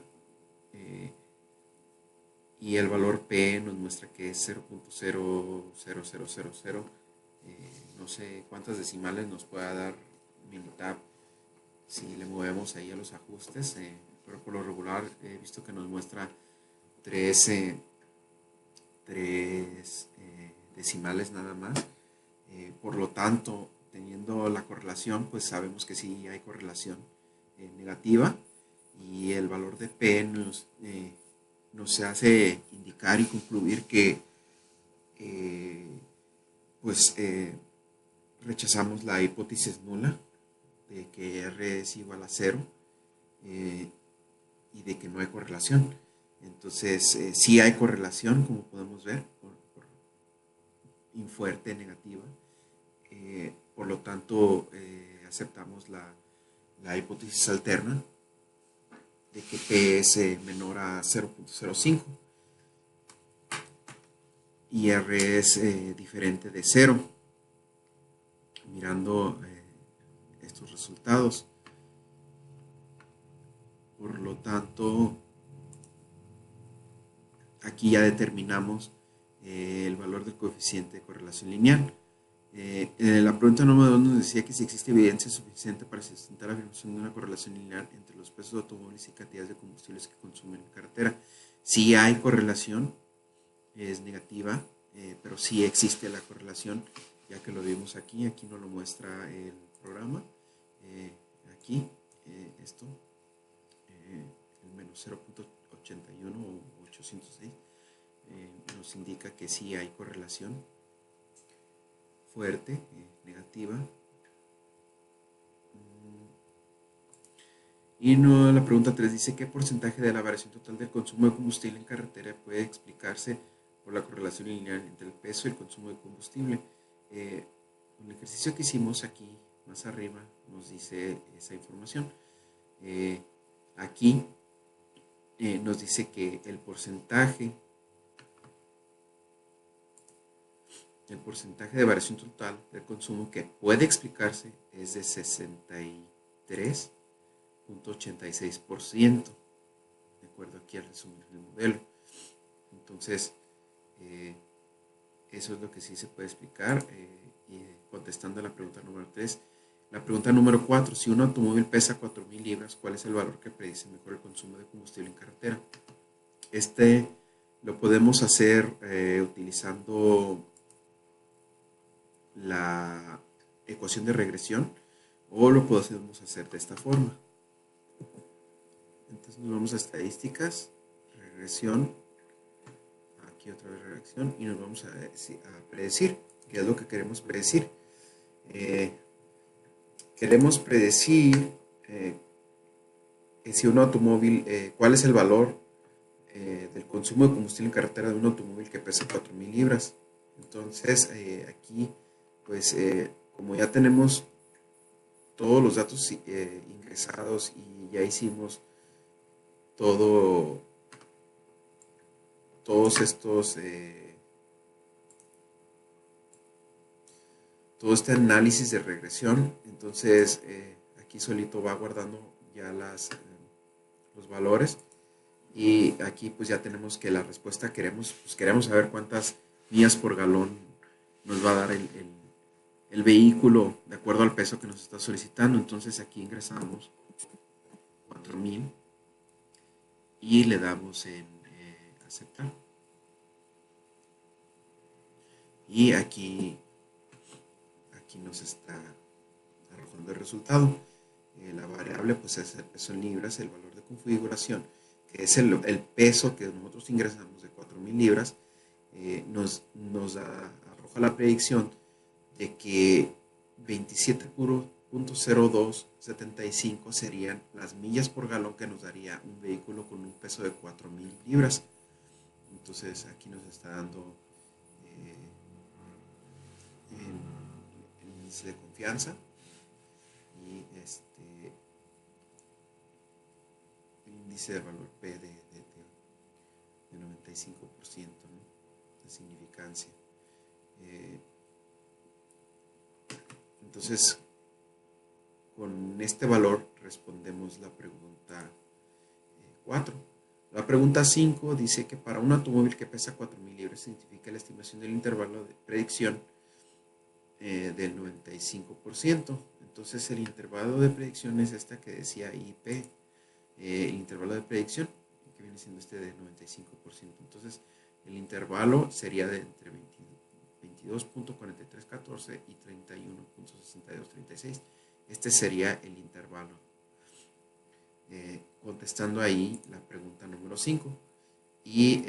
y el valor P nos muestra que es 0.00000. No sé cuántas decimales nos pueda dar Minitab si le movemos ahí a los ajustes, pero por lo regular he visto que nos muestra 3 decimales nada más. Por lo tanto, teniendo la correlación, pues sabemos que sí hay correlación negativa y el valor de P nos hace indicar y concluir que rechazamos la hipótesis nula de que R es igual a 0 y de que no hay correlación. Entonces, sí hay correlación, como podemos ver, por infuerte negativa. Por lo tanto, aceptamos la hipótesis alterna de que P es menor a 0.05 y R es diferente de 0. Mirando estos resultados, por lo tanto, aquí ya determinamos el valor del coeficiente de correlación lineal. La pregunta número 2 nos decía que si existe evidencia suficiente para sustentar la afirmación de una correlación lineal entre los pesos de automóviles y cantidades de combustibles que consumen en carretera. Sí hay correlación, es negativa, pero sí existe la correlación, ya que lo vimos aquí nos lo muestra el programa, eh, aquí, esto, el menos 0.81 o 806, nos indica que sí hay correlación fuerte, negativa. Y no, la pregunta 3 dice, ¿qué porcentaje de la variación total del consumo de combustible en carretera puede explicarse por la correlación lineal entre el peso y el consumo de combustible? El ejercicio que hicimos aquí, más arriba, nos dice esa información. Aquí nos dice que el porcentaje de variación total del consumo que puede explicarse es de 63.86%, de acuerdo aquí al resumen del modelo. Entonces, eso es lo que sí se puede explicar. Y contestando a la pregunta número 3, la pregunta número 4, si un automóvil pesa 4.000 libras, ¿cuál es el valor que predice mejor el consumo de combustible en carretera? Lo podemos hacer utilizando la ecuación de regresión, o lo podemos hacer de esta forma. Entonces nos vamos a estadísticas, regresión, aquí otra vez regresión, y nos vamos a predecir, qué es lo que queremos predecir. Queremos predecir si un automóvil, cuál es el valor del consumo de combustible en carretera de un automóvil que pesa 4.000 libras. Entonces, aquí, pues, como ya tenemos todos los datos ingresados y ya hicimos todo este análisis de regresión, entonces aquí solito va guardando ya los valores, y aquí pues ya tenemos que la respuesta queremos saber cuántas millas por galón nos va a dar el vehículo de acuerdo al peso que nos está solicitando. Entonces aquí ingresamos 4.000 y le damos en aceptar, y aquí nos está arrojando el resultado. La variable pues es el peso en libras, el valor de configuración, que es el peso que nosotros ingresamos de 4.000 libras, nos arroja la predicción de que 27.0275 serían las millas por galón que nos daría un vehículo con un peso de 4.000 libras. Entonces aquí nos está dando el índice de confianza y el índice de valor P de 95%, ¿no? De significancia. Entonces, con este valor respondemos la pregunta 4. La pregunta 5 dice que para un automóvil que pesa 4.000 libras se identifica la estimación del intervalo de predicción del 95%. Entonces el intervalo de predicción es esta que decía IP, el intervalo de predicción, que viene siendo este de 95%. Entonces el intervalo sería de entre 22.4314 y 31.6236. Este sería el intervalo. Contestando ahí la pregunta número 5. Y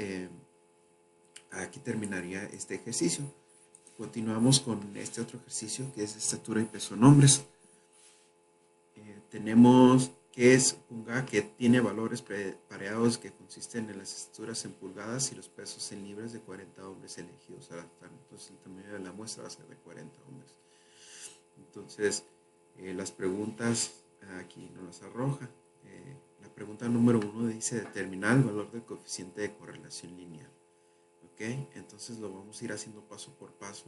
aquí terminaría este ejercicio. Continuamos con este otro ejercicio que es estatura y peso en hombres. Tenemos que suponga que tiene valores pareados que consisten en las estaturas en pulgadas y los pesos en libras de 40 hombres elegidos al azar. Entonces el tamaño de la muestra va a ser de 40 hombres. Entonces las preguntas aquí nos las arroja. La pregunta número 1 dice determinar el valor del coeficiente de correlación lineal. ¿Ok? Entonces lo vamos a ir haciendo paso por paso,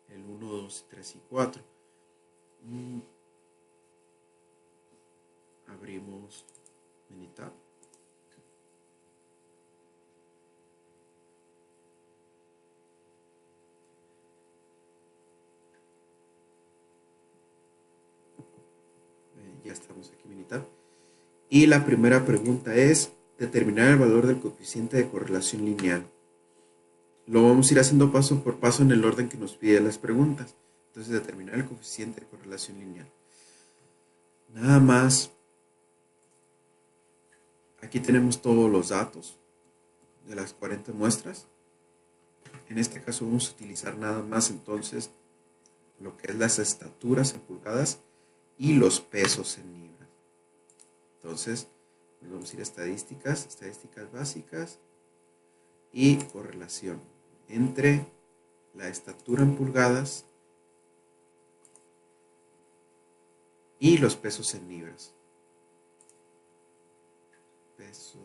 el 1, 2, 3 y 4. Abrimos Minitab. ya estamos aquí Minitab. Y la primera pregunta es determinar el valor del coeficiente de correlación lineal. Lo vamos a ir haciendo paso por paso en el orden que nos pide las preguntas. Entonces, determinar el coeficiente de correlación lineal. Nada más, aquí tenemos todos los datos de las 40 muestras. En este caso vamos a utilizar nada más entonces lo que es las estaturas en pulgadas y los pesos en libras. Entonces, nos vamos a ir a estadísticas básicas y correlación entre la estatura en pulgadas y los pesos en libras. Peso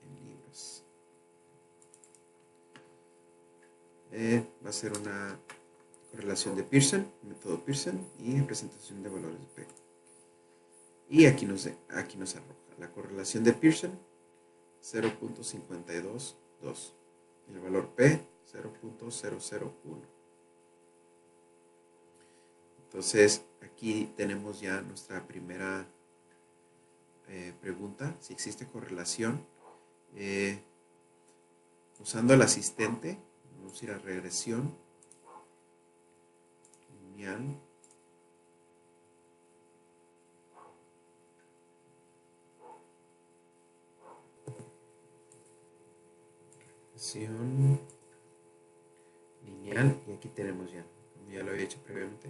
en libras. Va a ser una correlación de Pearson, método Pearson y representación de valores de P. Y aquí nos arroja la correlación de Pearson 0.522 y el valor P 0.001. Entonces aquí tenemos ya nuestra primera pregunta, si existe correlación. Usando el asistente, vamos a ir a regresión lineal. Regresión lineal, y aquí tenemos ya, como ya lo había hecho previamente,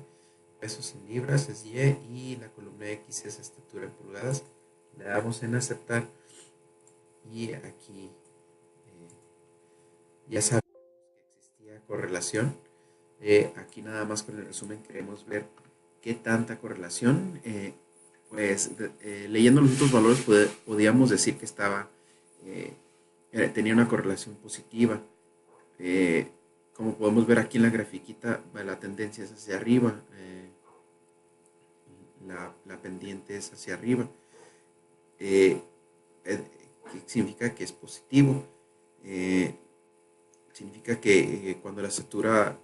pesos en libras es Y y la columna X es estatura en pulgadas. Le damos en aceptar y aquí ya sabemos que existía correlación. Aquí nada más con el resumen queremos ver qué tanta correlación. Leyendo los otros valores podíamos decir que tenía una correlación positiva. Como podemos ver aquí en la grafiquita, la tendencia es hacia arriba, la pendiente es hacia arriba, que significa que es positivo. Significa que cuando la estatura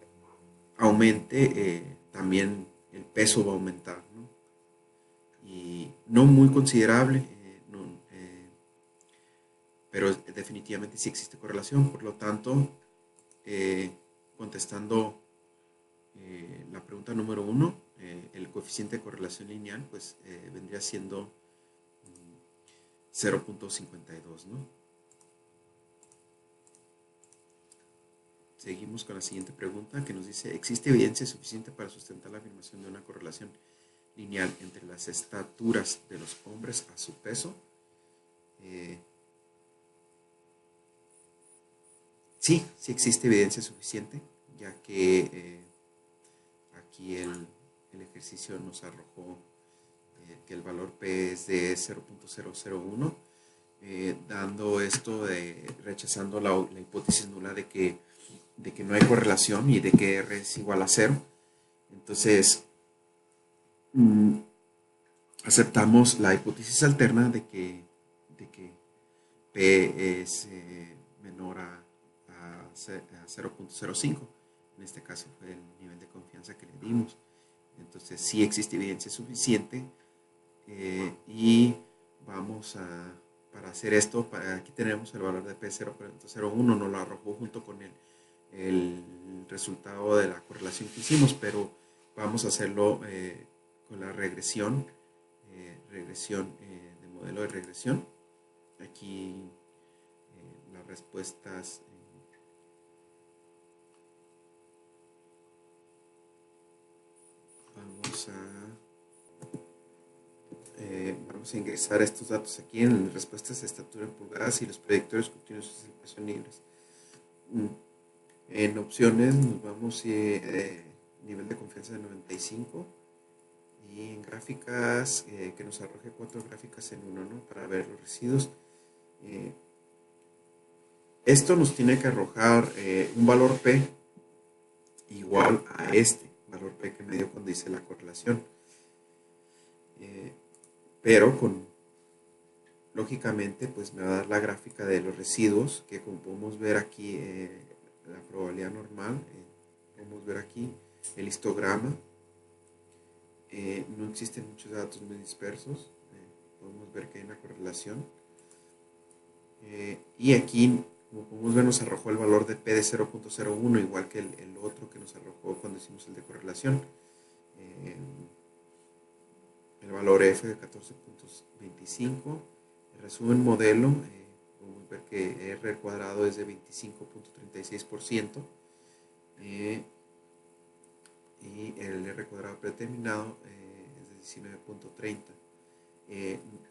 aumente, también el peso va a aumentar, ¿no? Y no muy considerable, pero definitivamente sí existe correlación. Por lo tanto, contestando la pregunta número 1, el coeficiente de correlación lineal pues vendría siendo 0.52, ¿no? Seguimos con la siguiente pregunta que nos dice, ¿existe evidencia suficiente para sustentar la afirmación de una correlación lineal entre las estaturas de los hombres a su peso? Sí existe evidencia suficiente, ya que aquí el ejercicio nos arrojó que el valor P es de 0.001, dando esto rechazando la hipótesis nula de que no hay correlación y de que R es igual a 0. Entonces, aceptamos la hipótesis alterna de que P es menor a 0.05. En este caso fue el nivel de confianza que le dimos. Entonces, sí existe evidencia suficiente y vamos para hacer esto, aquí tenemos el valor de P 0.01, nos lo arrojó junto con el resultado de la correlación que hicimos, pero vamos a hacerlo con la regresión de modelo de regresión. Aquí las respuestas vamos a ingresar estos datos aquí en respuestas de estatura en pulgadas y los predictores continuos de peso en libras. En opciones nos vamos nivel de confianza de 95 y en gráficas que nos arroje 4 gráficas en uno, ¿no? Para ver los residuos. Esto nos tiene que arrojar un valor P igual a este valor P que me dio cuando hice la correlación. Pero lógicamente pues me va a dar la gráfica de los residuos, que como podemos ver aquí la probabilidad normal, podemos ver aquí el histograma, No existen muchos datos muy dispersos. Podemos ver que hay una correlación. Y aquí, como podemos ver, nos arrojó el valor de P de 0.01, igual que el otro que nos arrojó cuando hicimos el de correlación. El valor F de 14.25. En resumen modelo, podemos ver que R al cuadrado es de 25.36%. Y el R cuadrado predeterminado es de 19.30.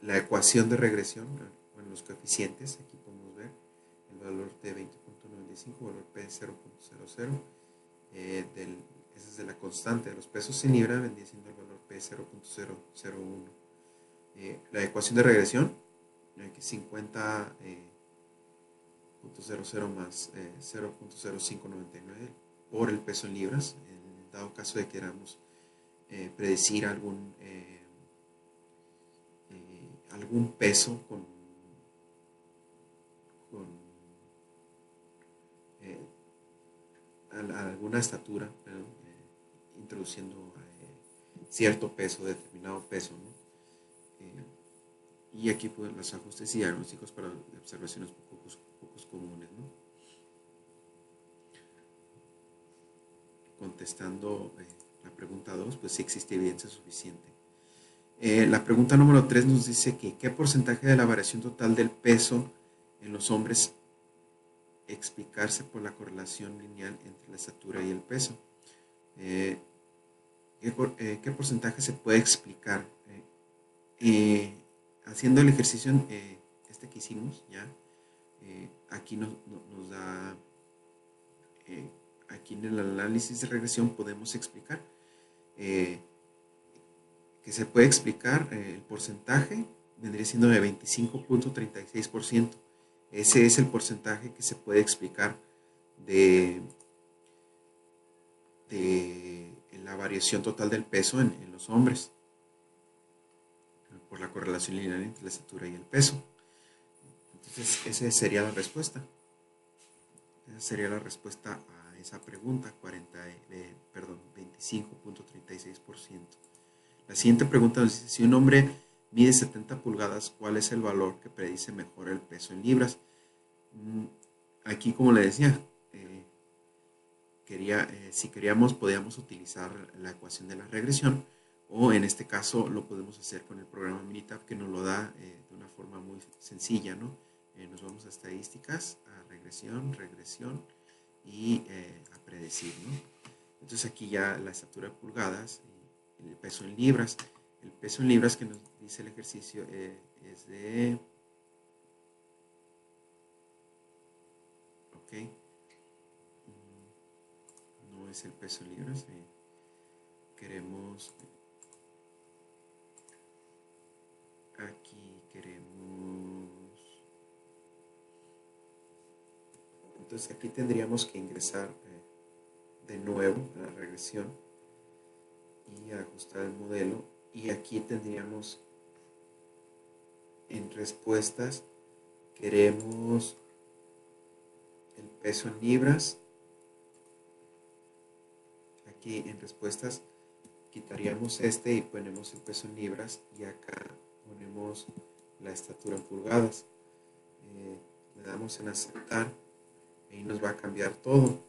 La ecuación de regresión, bueno, los coeficientes, aquí podemos ver el valor de 20.95, valor P de 0.00, esa es de la constante de los pesos en libra, vendría siendo el valor P de 0.001. La ecuación de regresión, que es 50.00 más 0.0599 por el peso en libras, en dado caso de que queramos predecir algún peso con eh, alguna estatura, introduciendo cierto peso, determinado peso, ¿no? Y aquí pues los ajustes y diagnósticos para observaciones pocos comunes, ¿no? Contestando la pregunta 2, pues sí existe evidencia suficiente. La pregunta número 3 nos dice que ¿qué porcentaje de la variación total del peso en los hombres explicarse por la correlación lineal entre la estatura y el peso? ¿Qué porcentaje se puede explicar? Haciendo el ejercicio que hicimos ya, aquí nos da, aquí en el análisis de regresión podemos explicar que se puede explicar el porcentaje, vendría siendo de 25.36%. Ese es el porcentaje que se puede explicar de la variación total del peso en los hombres por la correlación lineal entre la estatura y el peso. Entonces, esa sería la respuesta. Esa sería la respuesta a esa pregunta, 25.36%. La siguiente pregunta nos dice, si un hombre mide 70 pulgadas, ¿cuál es el valor que predice mejor el peso en libras? Aquí, como le decía, si queríamos, podíamos utilizar la ecuación de la regresión, o en este caso lo podemos hacer con el programa Minitab, que nos lo da de una forma muy sencilla, ¿no? Nos vamos a estadísticas, a regresión y a predecir, ¿no? Entonces aquí ya la estatura de pulgadas, el peso en libras. El peso en libras que nos dice el ejercicio es de... Ok. No es el peso en libras. Queremos... Aquí queremos... Entonces aquí tendríamos que ingresar de nuevo a la regresión y ajustar el modelo, y aquí tendríamos en respuestas, queremos el peso en libras. Aquí en respuestas quitaríamos este y ponemos el peso en libras, y acá ponemos la estatura en pulgadas. Le damos en aceptar y ahí nos va a cambiar todo.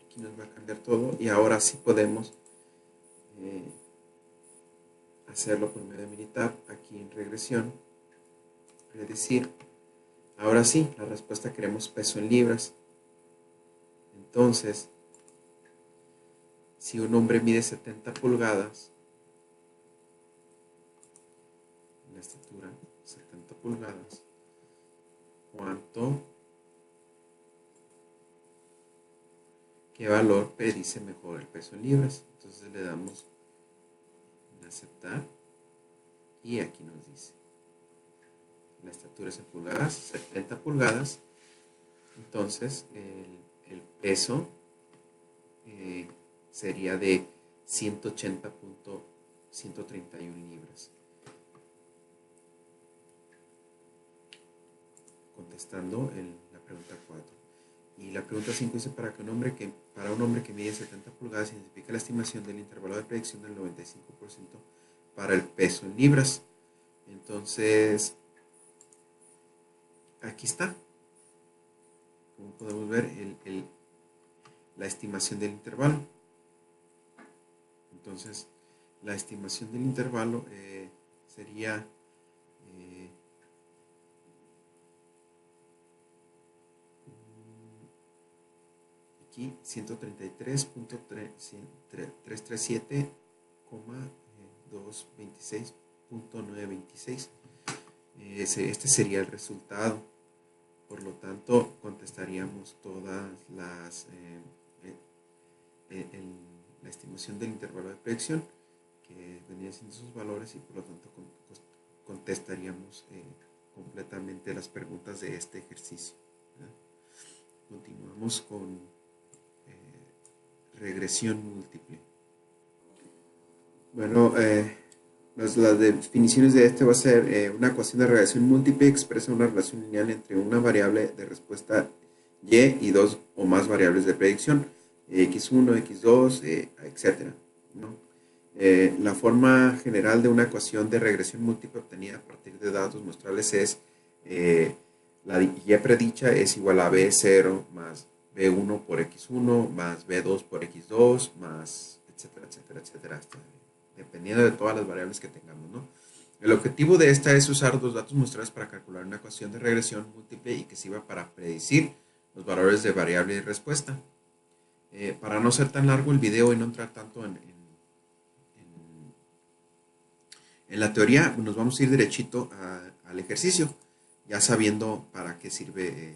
Aquí nos va a cambiar todo, y ahora sí podemos hacerlo por medio de Minitab aquí en regresión. Es decir, ahora sí, la respuesta queremos peso en libras. Entonces, si un hombre mide 70 pulgadas, la estatura 70 pulgadas, ¿qué valor predice mejor el peso en libras? Entonces le damos en aceptar, y aquí nos dice la estatura es en pulgadas, 70 pulgadas. Entonces el peso sería de 180.131 libras. contestando la pregunta 4. Y la pregunta 5 dice, para un hombre que mide 70 pulgadas, identifica la estimación del intervalo de predicción del 95% para el peso en libras. Entonces, aquí está. Como podemos ver, la estimación del intervalo. Entonces, la estimación del intervalo sería aquí 133.337,226.926. Este sería el resultado. Por lo tanto, contestaríamos todas la estimación del intervalo de predicción, que venía siendo sus valores, y por lo tanto contestaríamos completamente las preguntas de este ejercicio, ¿verdad? Continuamos con regresión múltiple. Bueno, las definiciones de este va a ser una ecuación de regresión múltiple expresa una relación lineal entre una variable de respuesta y dos o más variables de predicción, x1, x2, etc., ¿no? La forma general de una ecuación de regresión múltiple obtenida a partir de datos muestrales es la y predicha es igual a b0 más b1 por x1 más b2 por x2 más etcétera, etcétera, etcétera, hasta dependiendo de todas las variables que tengamos, ¿no? El objetivo de esta es usar dos datos muestrales para calcular una ecuación de regresión múltiple y que sirva para predecir los valores de variable y respuesta. Para no ser tan largo el video y no entrar tanto en la teoría, nos vamos a ir derechito al ejercicio, ya sabiendo para qué sirve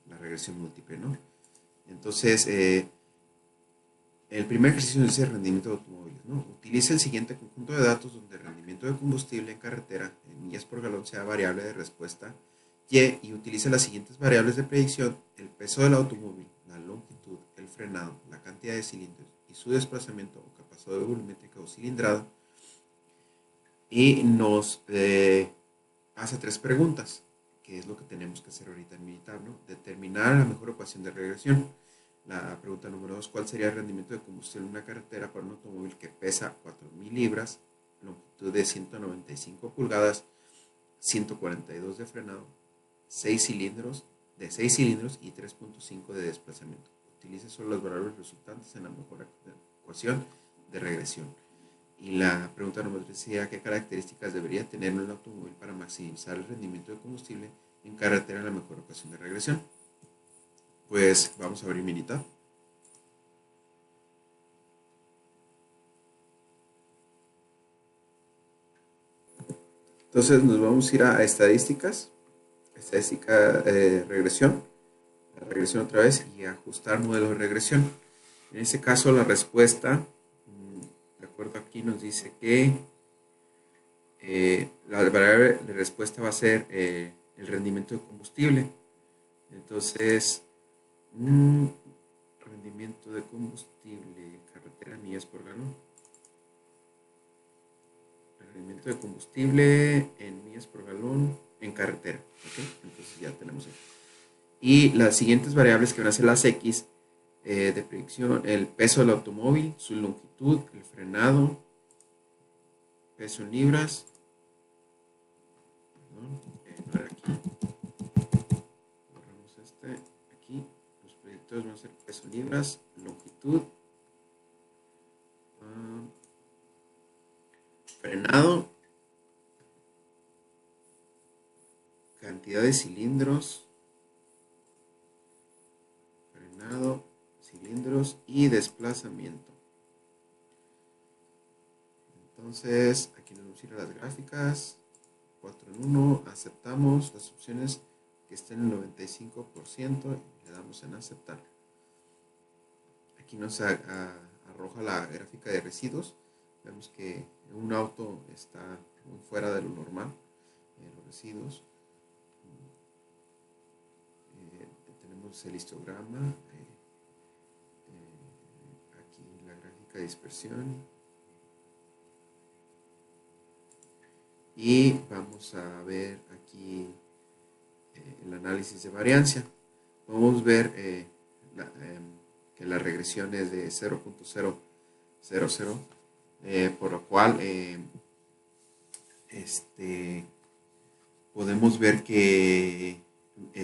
la regresión múltiple, ¿no? Entonces, el primer ejercicio dice rendimiento de automóviles, ¿no? Utiliza el siguiente conjunto de datos donde el rendimiento de combustible en carretera en millas por galón sea variable de respuesta y utiliza las siguientes variables de predicción: el peso del automóvil, la longitud, el frenado, la cantidad de cilindros y su desplazamiento o capacidad volumétrica o cilindrada, y nos hace tres preguntas, que es lo que tenemos que hacer ahorita en militar, ¿no? Determinar la mejor ecuación de regresión. La pregunta número 2, ¿cuál sería el rendimiento de combustible en una carretera para un automóvil que pesa 4.000 libras, longitud de 195 pulgadas, 142 de frenado, 6 cilindros y 3.5 de desplazamiento? Utilice solo las variables resultantes en la mejor ecuación de regresión. Y la pregunta número 3 sería, ¿qué características debería tener un automóvil para maximizar el rendimiento de combustible en carretera en la mejor ecuación de regresión? Pues vamos a abrir Minitab. Entonces nos vamos a ir a estadísticas, regresión, la regresión otra vez, y ajustar modelo de regresión. En este caso la respuesta, de acuerdo aquí, nos dice que la variable de respuesta va a ser el rendimiento de combustible. Entonces, rendimiento de combustible, carretera, millas por galón. Rendimiento de combustible en millas por galón en carretera. ¿Okay? Entonces ya tenemos eso. Y las siguientes variables que van a ser las X de predicción: el peso del automóvil, su longitud, el frenado, peso en libras. Aquí. Borramos aquí. Los predictores van a ser peso en libras, longitud, frenado, cantidad de cilindros, frenado, cilindros y desplazamiento. Entonces, aquí nos vamos a ir a las gráficas. 4 en 1, aceptamos las opciones que estén en el 95% y le damos en aceptar. Aquí nos arroja la gráfica de residuos. Vemos que un auto está muy fuera de lo normal, los residuos. Tenemos el histograma, aquí la gráfica de dispersión. Y vamos a ver aquí el análisis de variancia. Podemos ver que la regresión es de 0.000, por lo cual podemos ver que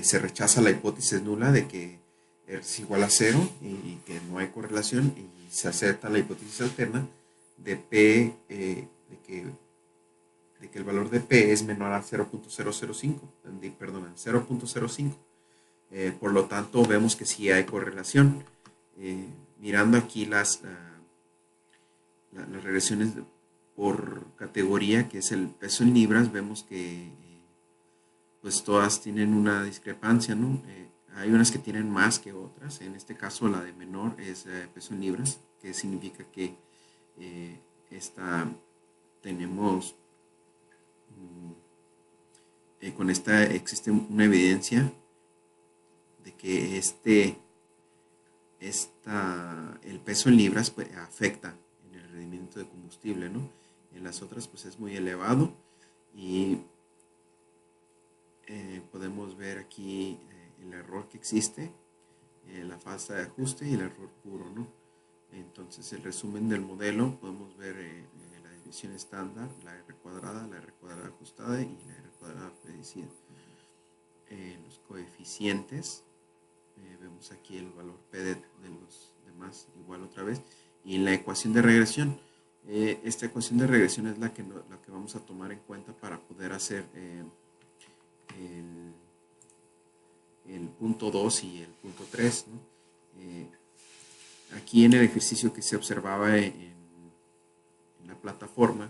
se rechaza la hipótesis nula de que R es igual a 0 y que no hay correlación, y se acepta la hipótesis alterna de P, de que el valor de P es menor a 0.005, perdón, 0.05. Por lo tanto, vemos que sí hay correlación. Mirando aquí las regresiones por categoría, que es el peso en libras, vemos que pues todas tienen una discrepancia, ¿no? Hay unas que tienen más que otras. En este caso, la de menor es peso en libras, que significa que esta tenemos con esta existe una evidencia de que el peso en libras pues, afecta en el rendimiento de combustible, ¿no? En las otras pues es muy elevado, y podemos ver aquí el error que existe, la falta de ajuste y el error puro, ¿no? Entonces, el resumen del modelo, podemos ver la división estándar, la R cuadrada ajustada y la R cuadrada predicida. Los coeficientes, vemos aquí el valor P de los demás igual otra vez, y en la ecuación de regresión, esta ecuación de regresión es la que vamos a tomar en cuenta para poder hacer el punto 2 y el punto 3, ¿no? Aquí en el ejercicio que se observaba en la plataforma,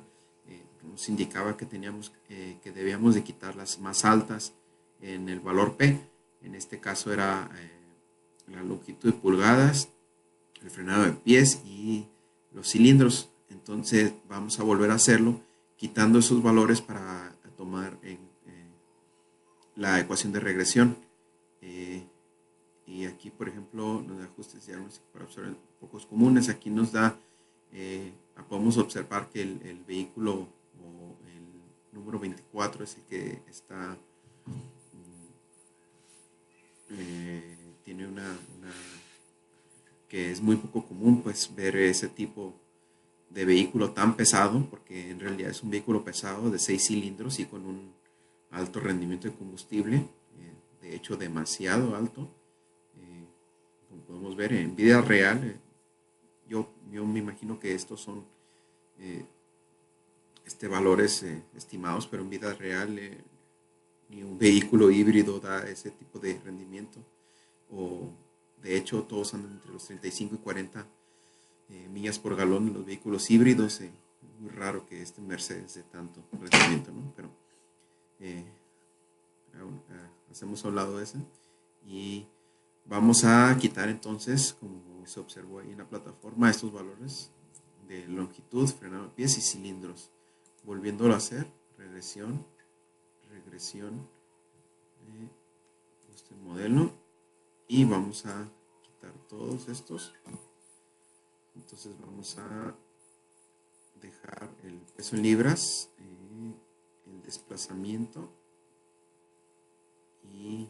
nos indicaba que que debíamos de quitar las más altas en el valor P. En este caso era la longitud de pulgadas, el frenado de pies y los cilindros. Entonces vamos a volver a hacerlo quitando esos valores para tomar la ecuación de regresión. Y aquí, por ejemplo, los ajustes diagnósticos para observar pocos comunes. Aquí nos da, podemos observar que el vehículo o el número 24 es el que está, tiene que es muy poco común pues ver ese tipo de vehículo tan pesado, porque en realidad es un vehículo pesado de 6 cilindros y con un alto rendimiento de combustible, de hecho demasiado alto. Como podemos ver en vida real, yo me imagino que estos son valores estimados, pero en vida real ni un vehículo híbrido da ese tipo de rendimiento, o de hecho todos andan entre los 35 y 40 millas por galón en los vehículos híbridos. Es muy raro que este Mercedes dé tanto rendimiento, ¿no? Pero eh, hacemos a un lado de ese y vamos a quitar entonces, como se observó ahí en la plataforma, estos valores de longitud, frenado de pies y cilindros. Volviéndolo a hacer, regresión, este modelo, y vamos a quitar todos estos. Entonces vamos a dejar el peso en libras, el desplazamiento y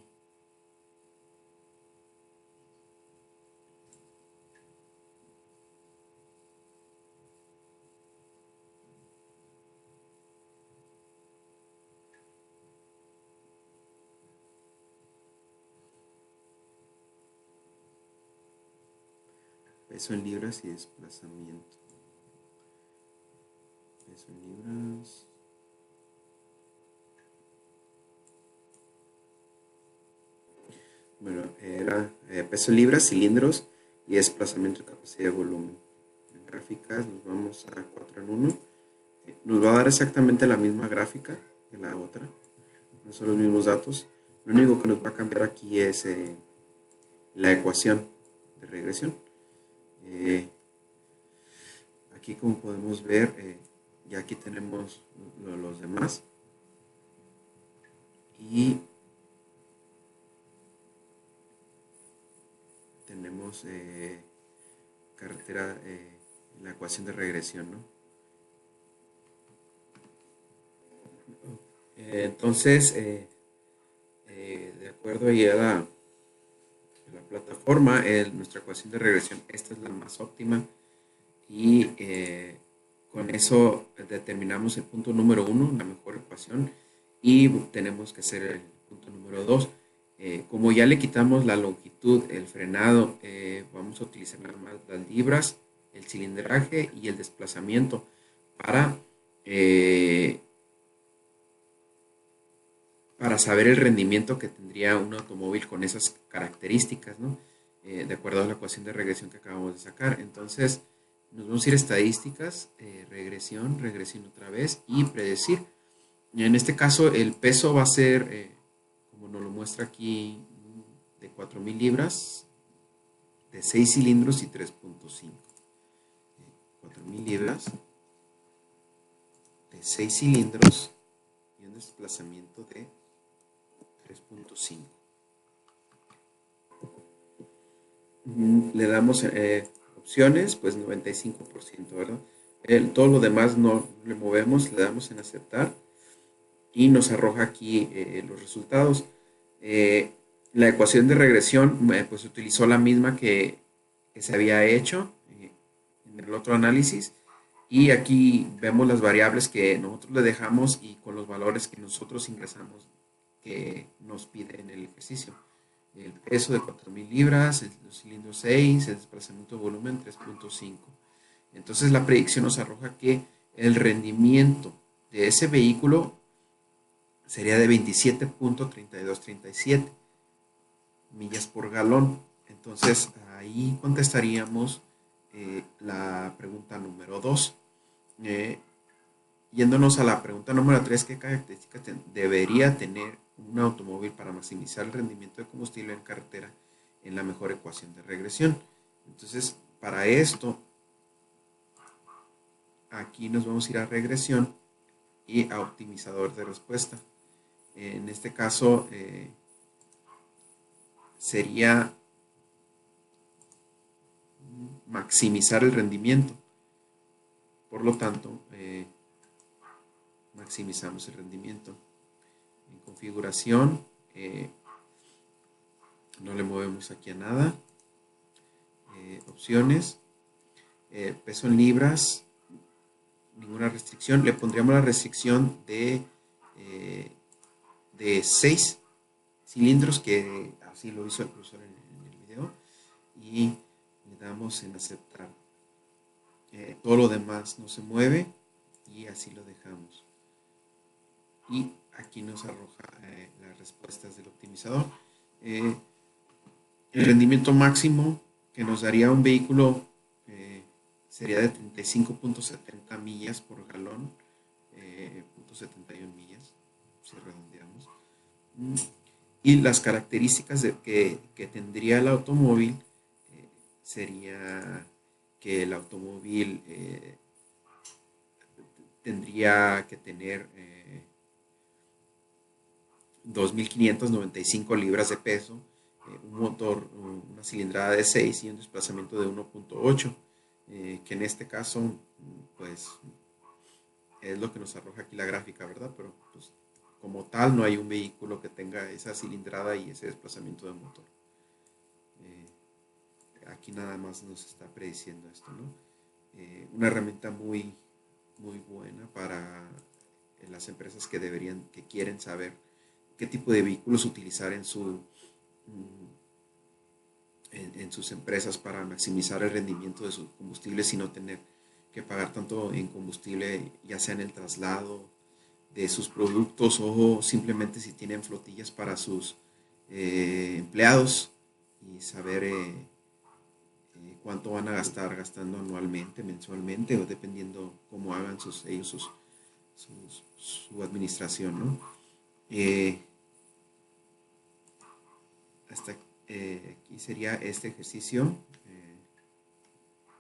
peso en libras y desplazamiento. Peso en libras. Bueno, era peso en libras, cilindros y desplazamiento de capacidad de volumen. En gráficas nos vamos a 4 en 1. Nos va a dar exactamente la misma gráfica que la otra. No son los mismos datos. Lo único que nos va a cambiar aquí es la ecuación de regresión. Aquí, como podemos ver, ya aquí tenemos los demás. Y tenemos carretera, la ecuación de regresión, ¿no? Entonces, de acuerdo ahí a la plataforma, nuestra ecuación de regresión, esta es la más óptima y con eso determinamos el punto número uno, la mejor ecuación, y tenemos que hacer el punto número dos. Como ya le quitamos la longitud, el frenado, vamos a utilizar nada más las libras, el cilindraje y el desplazamiento para, eh, para saber el rendimiento que tendría un automóvil con esas características, ¿no? De acuerdo a la ecuación de regresión que acabamos de sacar. Entonces, nos vamos a ir a estadísticas, regresión, regresión otra vez y predecir. En este caso, el peso va a ser, como nos lo muestra aquí, de 4.000 libras, de 6 cilindros y 3.5. 4.000 libras, de 6 cilindros y un desplazamiento de 3.5. Le damos opciones, pues 95%, ¿verdad? Todo lo demás no le movemos, le damos en aceptar y nos arroja aquí los resultados. Eh, la ecuación de regresión pues utilizó la misma que se había hecho en el otro análisis y aquí vemos las variables que nosotros le dejamos y con los valores que nosotros ingresamos que nos pide en el ejercicio. El peso de 4.000 libras, los cilindros 6, el desplazamiento de volumen 3.5. Entonces la predicción nos arroja que el rendimiento de ese vehículo sería de 27.3237 millas por galón. Entonces ahí contestaríamos la pregunta número 2. Eh, Yéndonos a la pregunta número 3, ¿qué características debería tener un automóvil para maximizar el rendimiento de combustible en carretera en la mejor ecuación de regresión? Entonces, para esto, aquí nos vamos a ir a regresión y a optimizador de respuesta. En este caso, sería maximizar el rendimiento. Por lo tanto, maximizamos el rendimiento. En configuración, no le movemos aquí a nada. Opciones, peso en libras, ninguna restricción. Le pondríamos la restricción de 6 cilindros, que así lo hizo el profesor en el video, y le damos en aceptar. Todo lo demás no se mueve y así lo dejamos. Y aquí nos arroja las respuestas del optimizador. El rendimiento máximo que nos daría un vehículo sería de 35.70 millas por galón, 0.71 millas, si redondeamos. Y las características que tendría el automóvil sería que el automóvil tendría que tener 2.595 libras de peso, un motor, una cilindrada de 6 y un desplazamiento de 1.8, que en este caso, pues, es lo que nos arroja aquí la gráfica, ¿verdad? Pero, pues, como tal, no hay un vehículo que tenga esa cilindrada y ese desplazamiento de motor. Aquí nada más nos está prediciendo esto, ¿no? Una herramienta muy, muy buena para las empresas que quieren saber qué tipo de vehículos utilizar en sus empresas para maximizar el rendimiento de sus combustibles y no tener que pagar tanto en combustible, ya sea en el traslado de sus productos o simplemente si tienen flotillas para sus empleados y saber cuánto van a gastar gastando anualmente, mensualmente o dependiendo cómo hagan su administración, ¿no? Hasta aquí sería este ejercicio.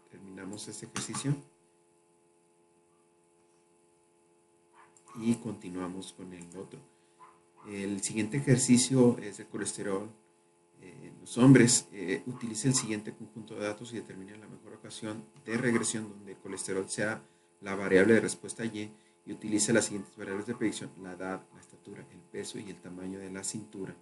Terminamos este ejercicio y continuamos con el otro. El siguiente ejercicio es de colesterol en los hombres. Utilice el siguiente conjunto de datos y determine la mejor ocasión de regresión donde el colesterol sea la variable de respuesta Y y utiliza las siguientes variables de predicción: la edad, la estatura, el peso y el tamaño de la cintura.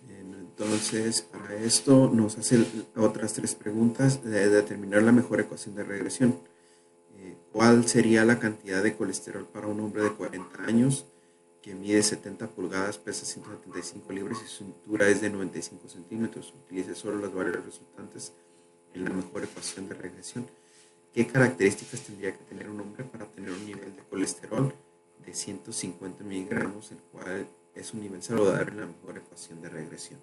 Entonces, para esto nos hace otras tres preguntas de determinar la mejor ecuación de regresión. ¿Cuál sería la cantidad de colesterol para un hombre de 40 años que mide 70 pulgadas, pesa 175 libras y su cintura es de 95 centímetros? Utilice solo las variables resultantes en la mejor ecuación de regresión. ¿Qué características tendría que tener un hombre para tener un nivel de colesterol de 150 miligramos, el cual es un nivel saludable en la mejor ecuación de regresión?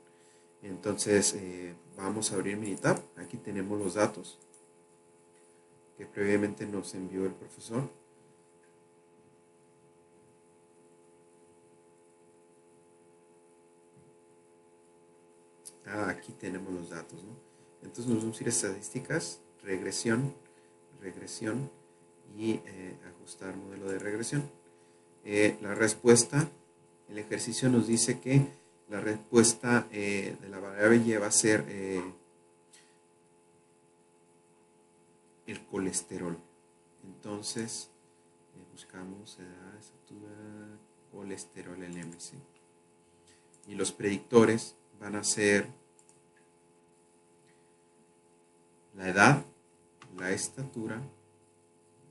Entonces, vamos a abrir Minitab. Aquí tenemos los datos que previamente nos envió el profesor. Aquí tenemos los datos, ¿no? Entonces nos vamos a ir a estadísticas, regresión y ajustar modelo de regresión. La respuesta, el ejercicio nos dice que la respuesta de la variable Y va a ser el colesterol. Entonces buscamos edad, estatura, colesterol, el MC. Y los predictores van a ser la edad, la estatura,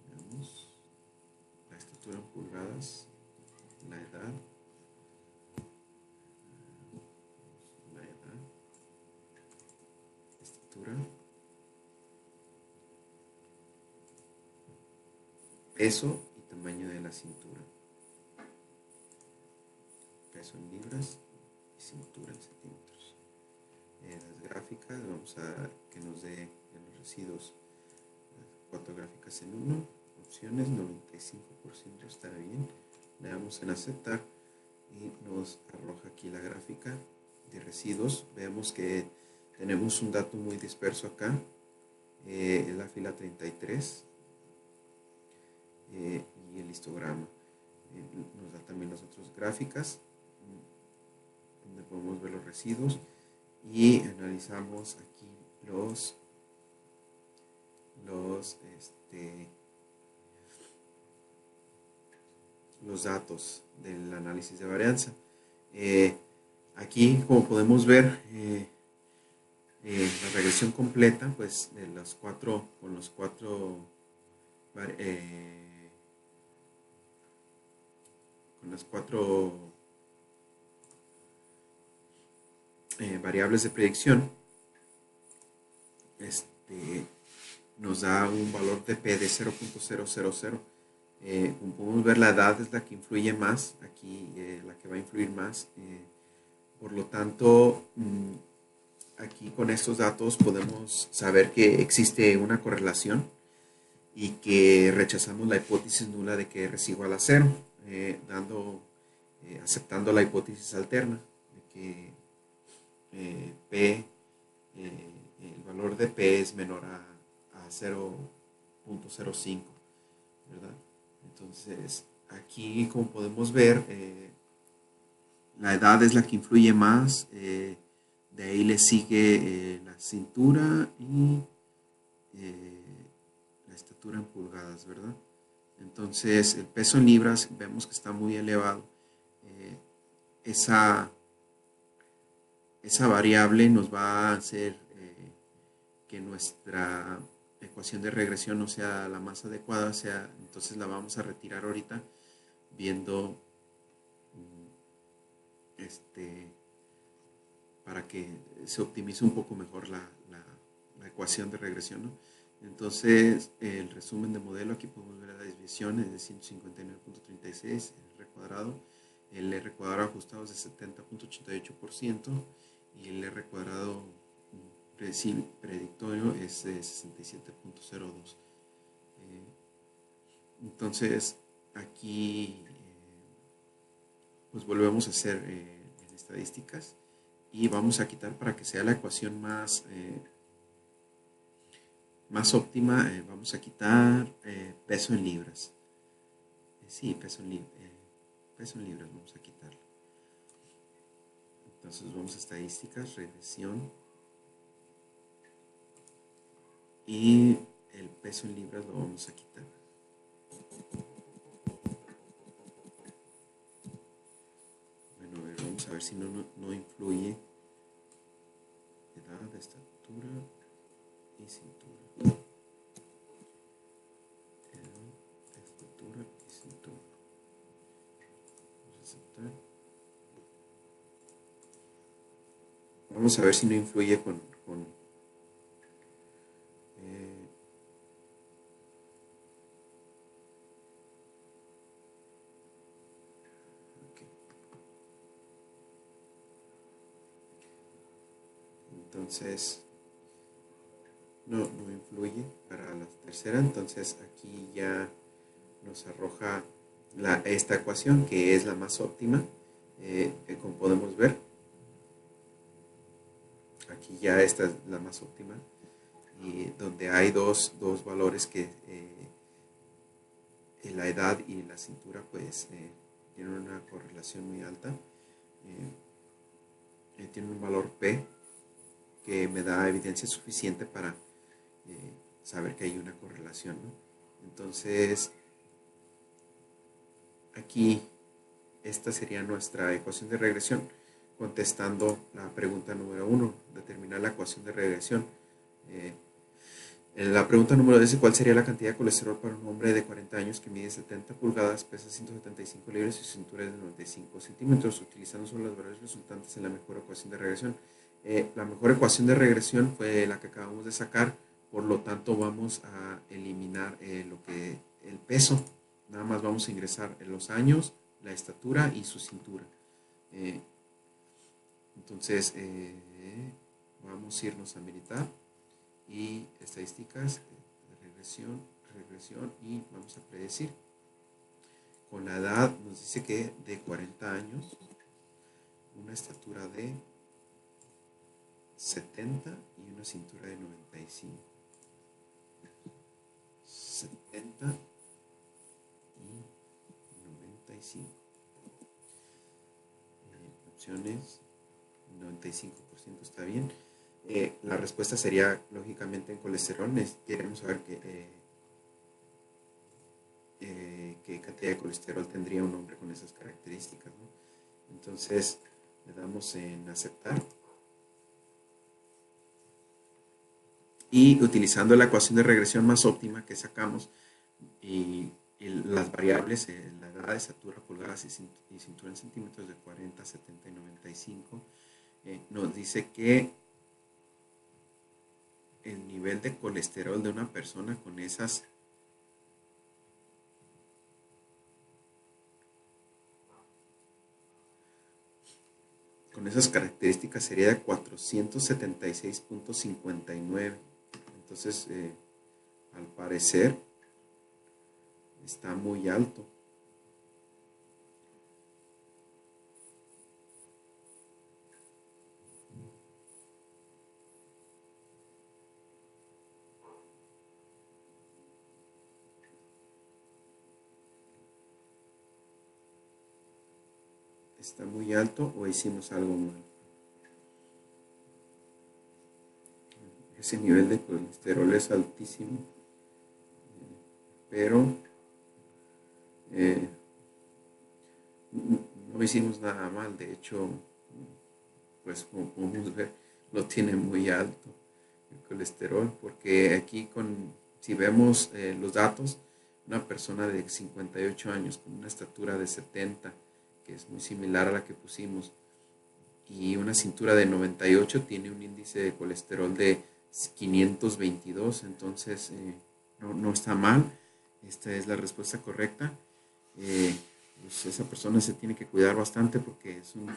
veamos, la estatura en pulgadas, la edad, estatura, peso y tamaño de la cintura. Peso en libras y cintura en centímetros. Las gráficas, vamos a que nos dé los residuos, 4 gráficas en 1, opciones, 95% estará bien. Le damos en aceptar y nos arroja aquí la gráfica de residuos. Vemos que tenemos un dato muy disperso acá, en la fila 33 y el histograma. Nos da también las otras gráficas donde podemos ver los residuos y analizamos aquí los datos del análisis de varianza. Aquí, como podemos ver, la regresión completa, pues de los cuatro, con los cuatro con las cuatro variables de predicción, nos da un valor de P de 0.000. Como podemos ver, la edad es la que influye más, aquí la que va a influir más. Por lo tanto, aquí con estos datos podemos saber que existe una correlación y que rechazamos la hipótesis nula de que R es igual a 0, aceptando la hipótesis alterna de que P, el valor de P es menor a 0.05, ¿verdad? Entonces, aquí, como podemos ver, la edad es la que influye más, de ahí le sigue la cintura y la estatura en pulgadas, ¿verdad? Entonces, el peso en libras vemos que está muy elevado. Esa variable nos va a hacer que nuestra ecuación de regresión no sea la más adecuada, entonces la vamos a retirar ahorita, viendo para que se optimice un poco mejor la ecuación de regresión, ¿no? Entonces, el resumen de modelo, aquí podemos ver la desviación es de 159.36, el R cuadrado ajustado es de 70.88% y el R cuadrado predictorio es de 67.02. Entonces, aquí pues volvemos a hacer en estadísticas y vamos a quitar, para que sea la ecuación más óptima, vamos a quitar peso en libras. Sí, peso en libras vamos a quitarlo. Entonces vamos a estadísticas, regresión, y el peso en libras lo vamos a quitar. si no influye edad, estatura y cintura. Edad, estatura y cintura. Vamos a aceptar. Vamos a ver si no influye con entonces no influye para la tercera. Entonces aquí ya nos arroja esta ecuación, que es la más óptima. Como podemos ver, aquí ya esta es la más óptima, y donde hay dos valores que la edad y la cintura pues tienen una correlación muy alta. Tiene un valor P que me da evidencia suficiente para saber que hay una correlación, ¿no? Entonces aquí esta sería nuestra ecuación de regresión, contestando la pregunta número 1, determinar la ecuación de regresión. La pregunta número 10, ¿cuál sería la cantidad de colesterol para un hombre de 40 años que mide 70 pulgadas, pesa 175 libras y su cintura es de 95 centímetros, utilizando solo las variables resultantes en la mejor ecuación de regresión? La mejor ecuación de regresión fue la que acabamos de sacar, por lo tanto vamos a eliminar el peso, nada más vamos a ingresar los años, la estatura y su cintura. Entonces vamos a irnos a militar y estadísticas, regresión, y vamos a predecir. Con la edad nos dice que de 40 años, una estatura de 70 y una cintura de 95. 70 y 95. Opciones, 95% está bien. La respuesta sería lógicamente en colesterol. Queremos saber qué cantidad de colesterol tendría un hombre con esas características, ¿no? Entonces le damos en aceptar y utilizando la ecuación de regresión más óptima que sacamos y las variables, la edad, estatura, pulgadas y cintura en centímetros de 40, 70 y 95, nos dice que el nivel de colesterol de una persona con esas características sería de 476.59. Entonces, al parecer, está muy alto. Está muy alto o hicimos algo mal. Ese nivel de colesterol es altísimo, pero no hicimos nada mal. De hecho, pues como podemos ver, lo tiene muy alto el colesterol, porque aquí si vemos los datos, una persona de 58 años con una estatura de 70, que es muy similar a la que pusimos, y una cintura de 98, tiene un índice de colesterol de 522, entonces no está mal. Esta es la respuesta correcta. Pues esa persona se tiene que cuidar bastante porque es un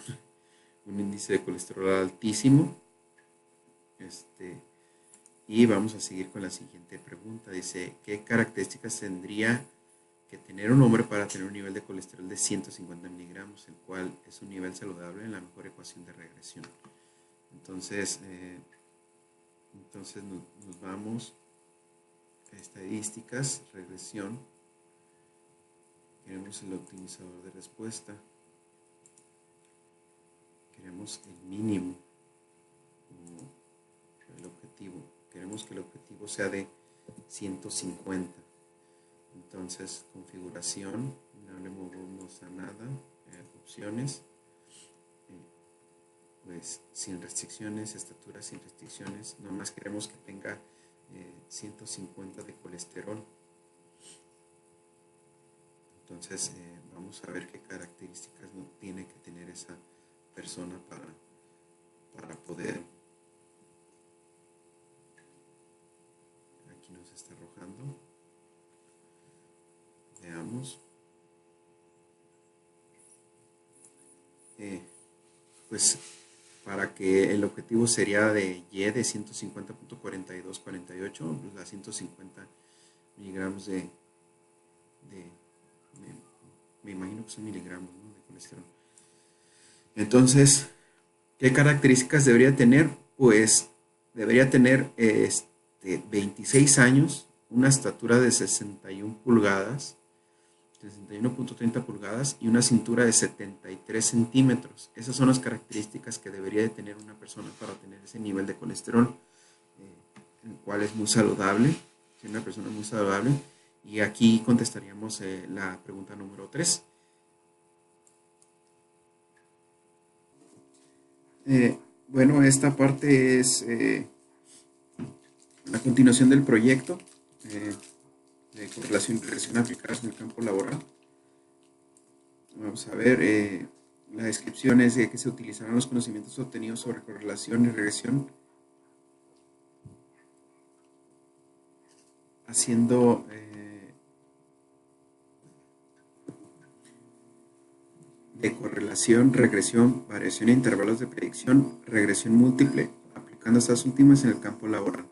índice de colesterol altísimo. Y vamos a seguir con la siguiente pregunta. Dice, ¿qué características tendría que tener un hombre para tener un nivel de colesterol de 150 miligramos, el cual es un nivel saludable en la mejor ecuación de regresión? Entonces nos vamos a estadísticas, regresión. Queremos el optimizador de respuesta. Queremos el mínimo como el objetivo. Queremos que el objetivo sea de 150. Entonces, configuración, no le movemos a nada, opciones, pues sin restricciones, estatura sin restricciones, nomás queremos que tenga 150 de colesterol. Entonces vamos a ver qué características tiene que tener esa persona para poder. Aquí nos está arrojando. Veamos. Pues para que el objetivo sería de Y de 150.4248, pues a 150 miligramos me imagino que son miligramos, ¿no?, de colesterol. Entonces, ¿qué características debería tener? Pues debería tener 26 años, una estatura de 61 pulgadas, 61.30 pulgadas y una cintura de 73 centímetros. Esas son las características que debería de tener una persona para tener ese nivel de colesterol, el cual es muy saludable, es una persona muy saludable. Y aquí contestaríamos la pregunta número 3. Bueno, esta parte es la continuación del proyecto de correlación y regresión aplicadas en el campo laboral. Vamos a ver, la descripción es de que se utilizarán los conocimientos obtenidos sobre correlación y regresión haciendo de correlación, regresión, variación e intervalos de predicción, regresión múltiple, aplicando estas últimas en el campo laboral.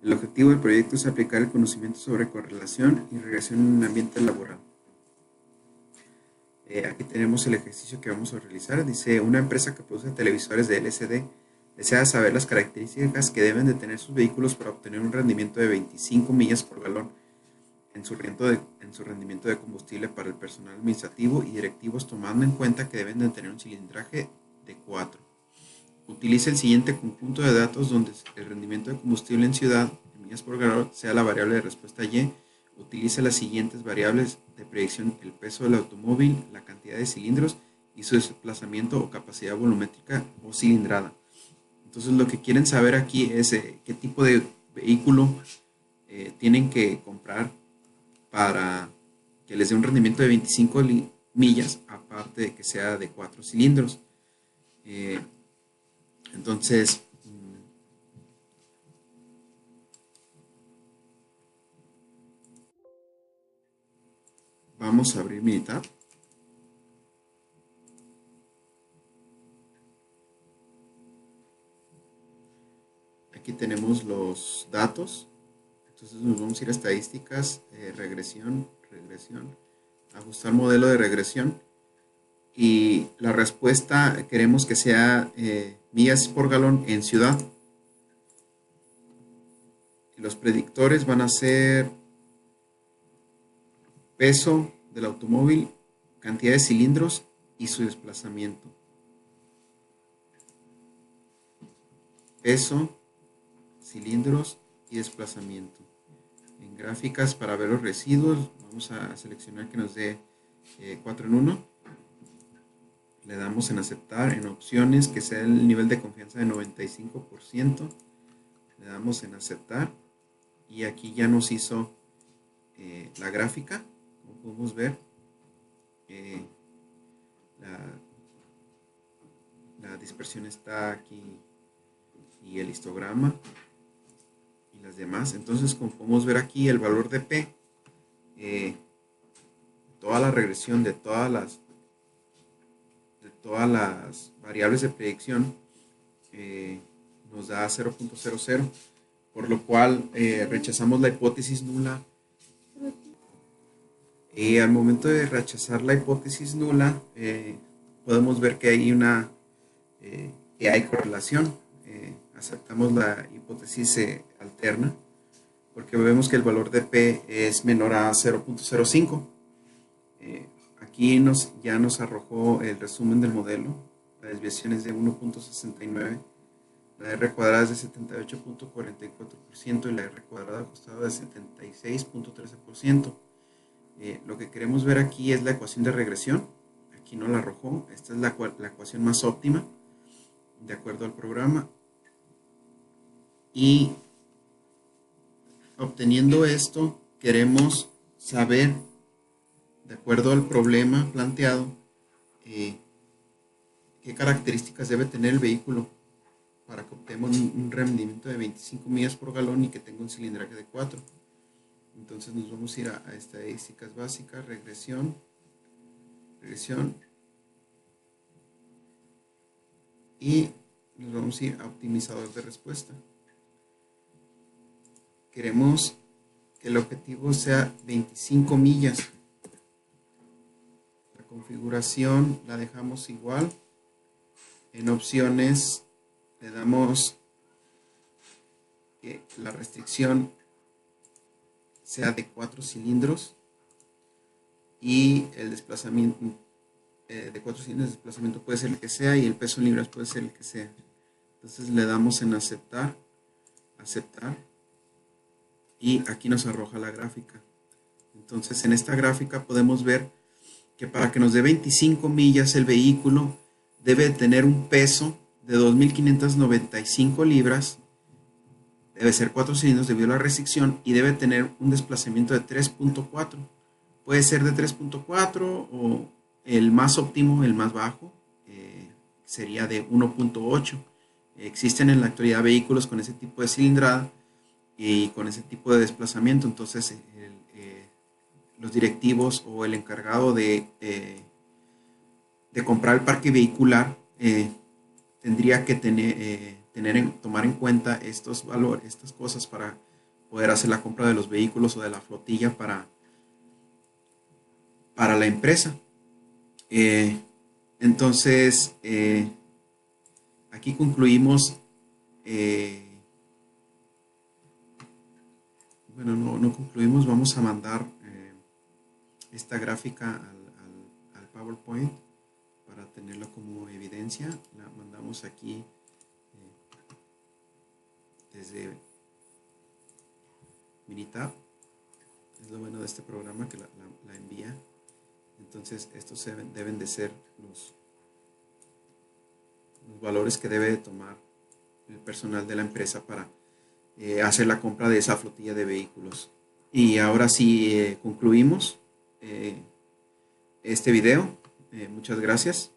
El objetivo del proyecto es aplicar el conocimiento sobre correlación y regresión en un ambiente laboral. Aquí tenemos el ejercicio que vamos a realizar. Dice, una empresa que produce televisores de LCD desea saber las características que deben de tener sus vehículos para obtener un rendimiento de 25 millas por galón en su rendimiento de combustible para el personal administrativo y directivos, tomando en cuenta que deben de tener un cilindraje de 4. Utilice el siguiente conjunto de datos donde el rendimiento de combustible en ciudad, en millas por galón, sea la variable de respuesta Y. Utilice las siguientes variables de predicción: el peso del automóvil, la cantidad de cilindros y su desplazamiento o capacidad volumétrica o cilindrada. Entonces lo que quieren saber aquí es qué tipo de vehículo tienen que comprar para que les dé un rendimiento de 25 millas, aparte de que sea de 4 cilindros. Entonces, vamos a abrir Minitab. Aquí tenemos los datos. Entonces nos vamos a ir a estadísticas, regresión, ajustar modelo de regresión. Y la respuesta queremos que sea millas por galón en ciudad. Y los predictores van a ser peso del automóvil, cantidad de cilindros y su desplazamiento. Peso, cilindros y desplazamiento. En gráficas, para ver los residuos, vamos a seleccionar que nos dé 4 en 1. Le damos en aceptar. En opciones, que sea el nivel de confianza de 95%. Le damos en aceptar. Y aquí ya nos hizo la gráfica. Como podemos ver, la dispersión está aquí y el histograma y las demás. Entonces, como podemos ver aquí, el valor de P, toda la regresión de todas las variables de predicción nos da 0.00, por lo cual rechazamos la hipótesis nula. Al momento de rechazar la hipótesis nula, podemos ver que hay que hay correlación. Aceptamos la hipótesis alterna, porque vemos que el valor de P es menor a 0.05. Aquí ya nos arrojó el resumen del modelo. La desviación es de 1.69, la R cuadrada es de 78.44% y la R cuadrada ajustada de 76.13%. Lo que queremos ver aquí es la ecuación de regresión. Aquí no la arrojó. Esta es la ecuación más óptima. de acuerdo al programa. Y obteniendo esto, queremos saber, de acuerdo al problema planteado, qué características debe tener el vehículo para que obtengamos un rendimiento de 25 millas por galón y que tenga un cilindraje de 4. Entonces nos vamos a ir a estadísticas básicas, regresión, y nos vamos a ir a optimizador de respuesta. Queremos que el objetivo sea 25 millas. La configuración la dejamos igual. En opciones le damos que la restricción sea de 4 cilindros y el desplazamiento de 4 cilindros, el desplazamiento puede ser el que sea y el peso en libras puede ser el que sea. Entonces le damos en aceptar y aquí nos arroja la gráfica. Entonces en esta gráfica podemos ver que para que nos dé 25 millas el vehículo debe tener un peso de 2.595 libras, debe ser 4 cilindros debido a la restricción y debe tener un desplazamiento de 3.4. Puede ser de 3.4 o el más óptimo, el más bajo, sería de 1.8. Existen en la actualidad vehículos con ese tipo de cilindrada y con ese tipo de desplazamiento, entonces los directivos o el encargado de comprar el parque vehicular tendría que tomar en cuenta estos valores, estas cosas para poder hacer la compra de los vehículos o de la flotilla para la empresa. Entonces, aquí concluimos. Bueno, no concluimos, vamos a mandar esta gráfica al PowerPoint para tenerlo como evidencia. La mandamos aquí desde Minitab. Es lo bueno de este programa que la envía. Entonces estos deben de ser los valores que debe de tomar el personal de la empresa para hacer la compra de esa flotilla de vehículos. Y ahora sí concluimos este video. Muchas gracias.